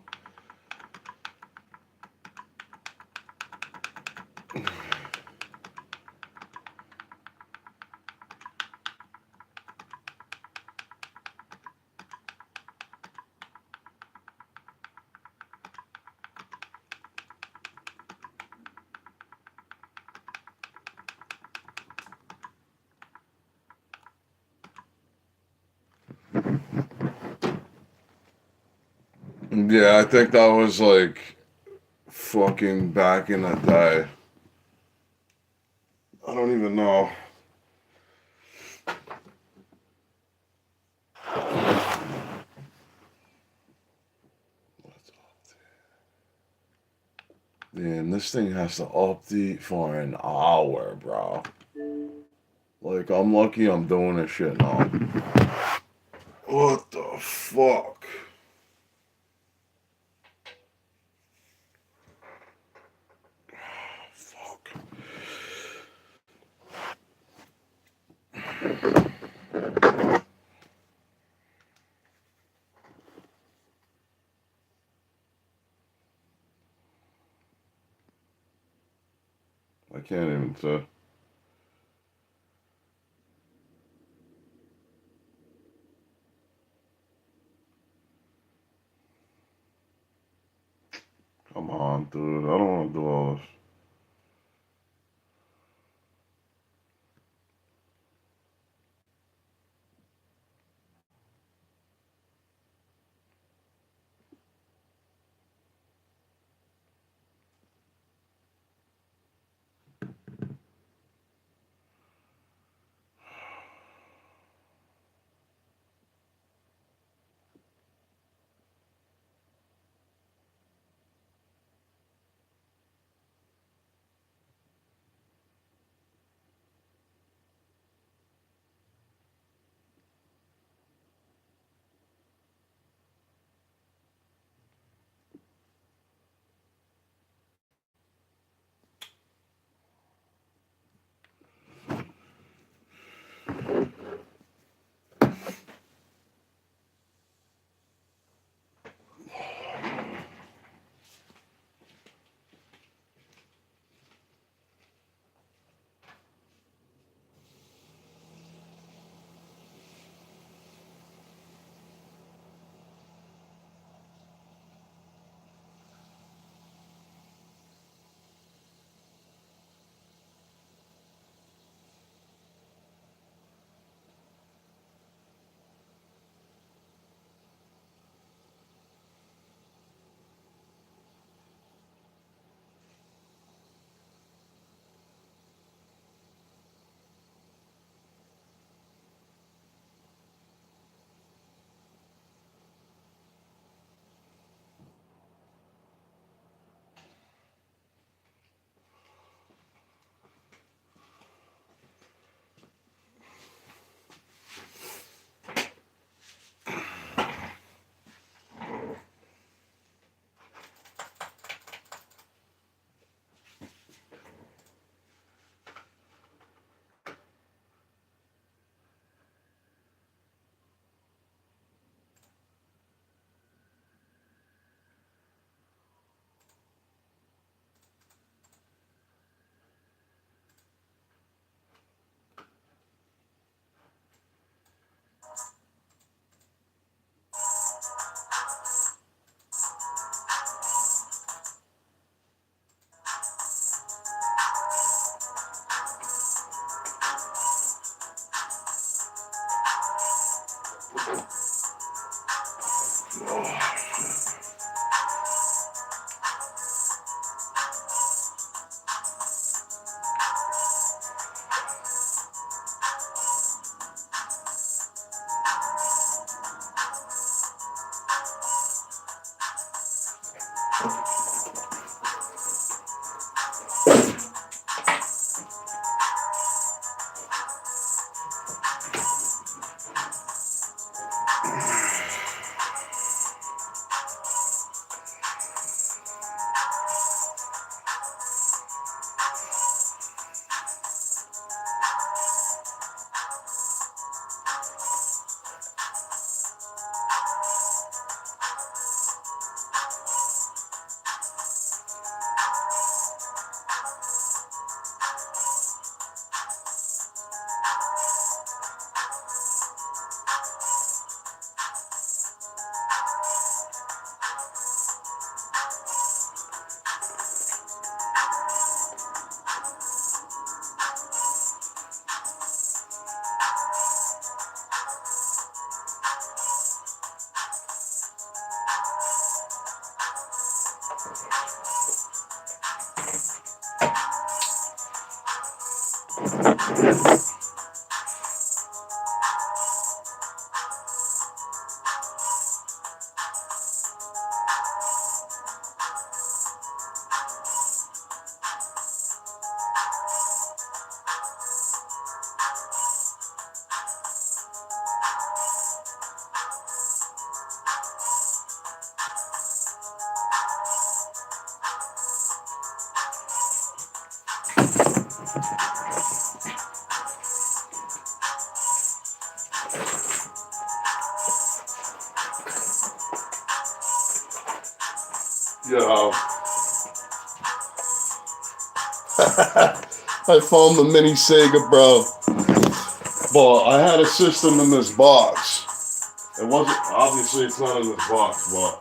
Yeah, I think that was like fucking back in the day. I don't even know. Damn, this thing has to update for an hour, bro. Like, I'm lucky I'm doing this shit now. What the fuck? I can't even say. Come on, dude. I don't want to do all this. Yo. I found the mini Sega, bro. But I had a system in this box. It wasn't, obviously it's not in this box, but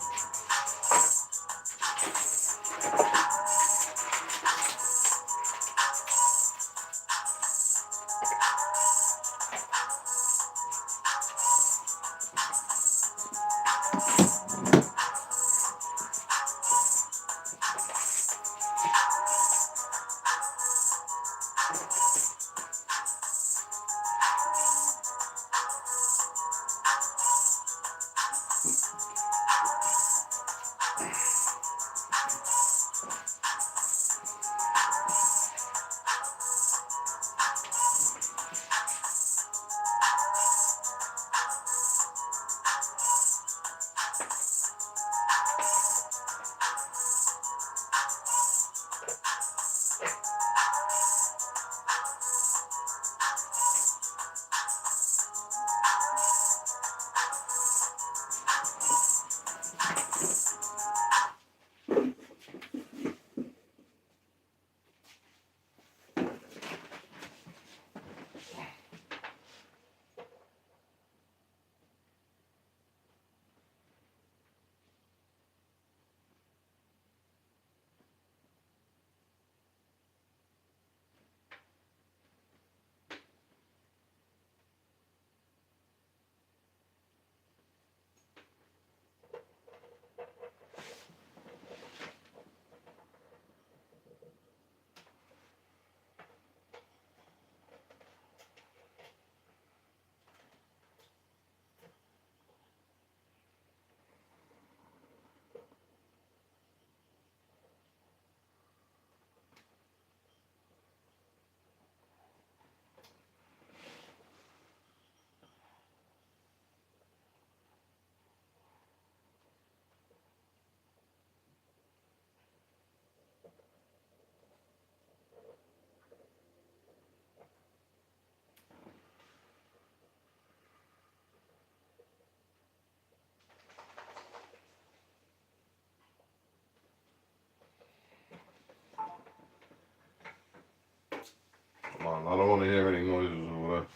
come on, I don't want to hear any noises over there.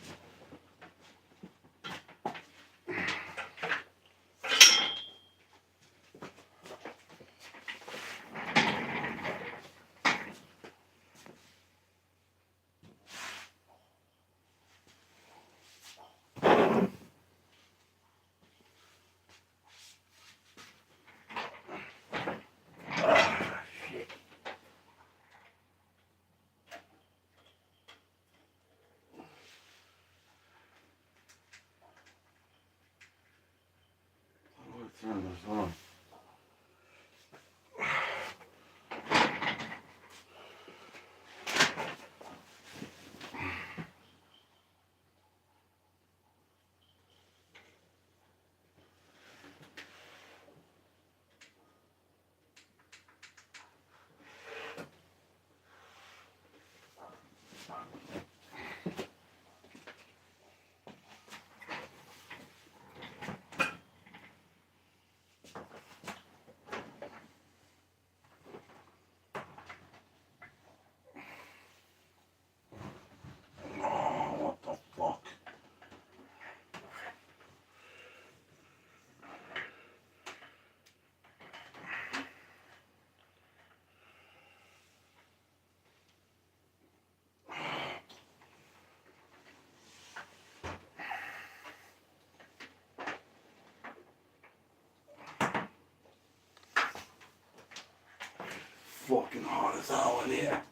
How do I turn this on? Fucking hot as hell in here.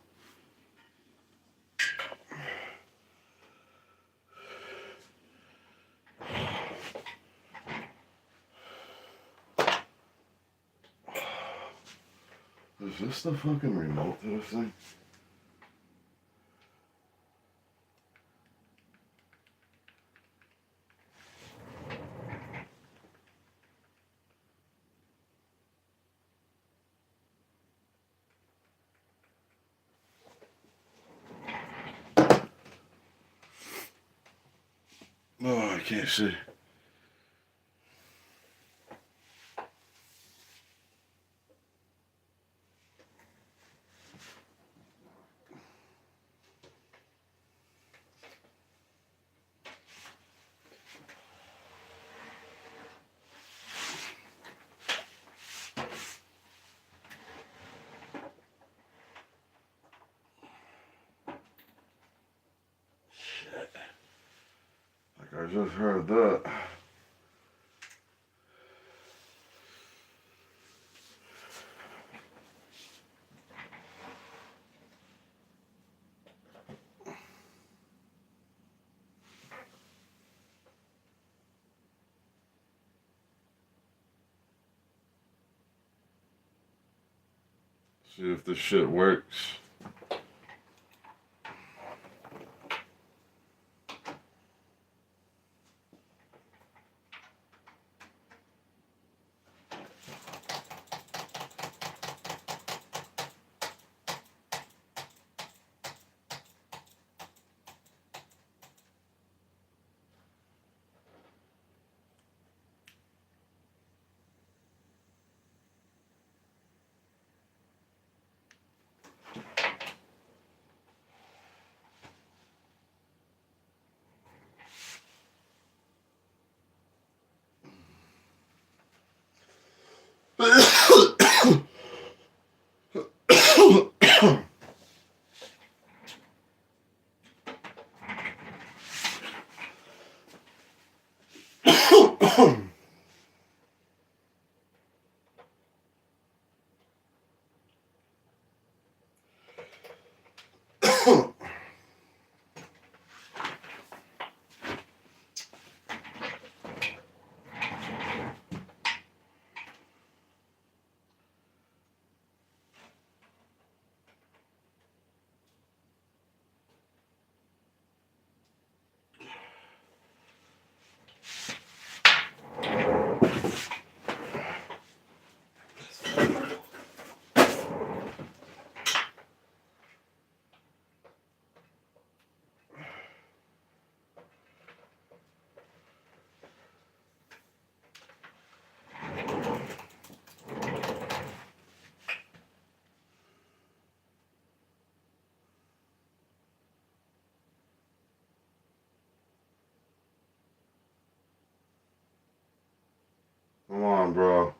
this the fucking remote to this thing? Oh, I can't see. I just heard that. See if this shit works. Come on, bro.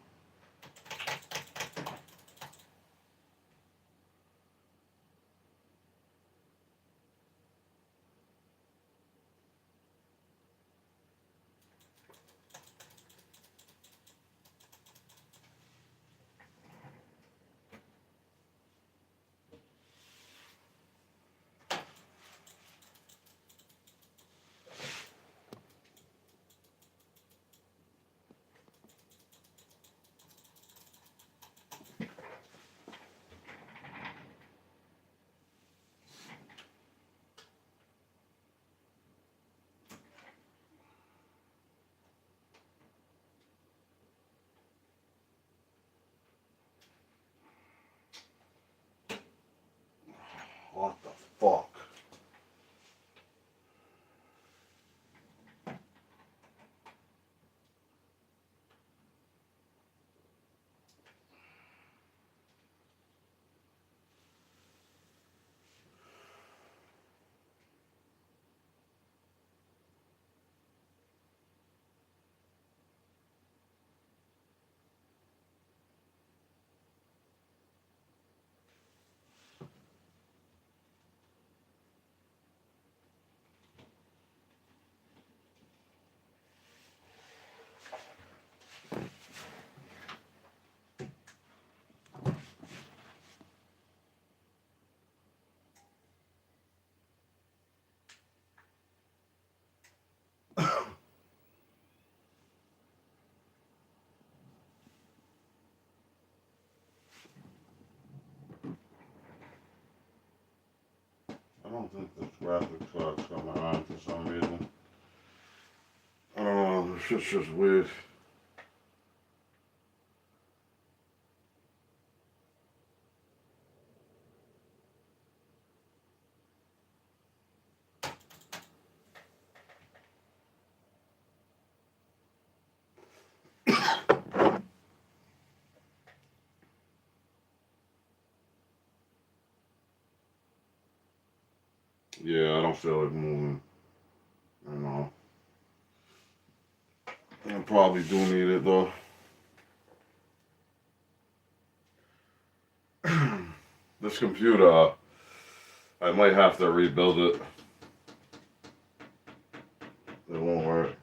What the fuck? don't think this graphics card's coming on for some reason. I don't know, this shit's just weird. Yeah, I don't feel like moving. You know. I probably do need it though. This computer, I might have to rebuild it. It won't work.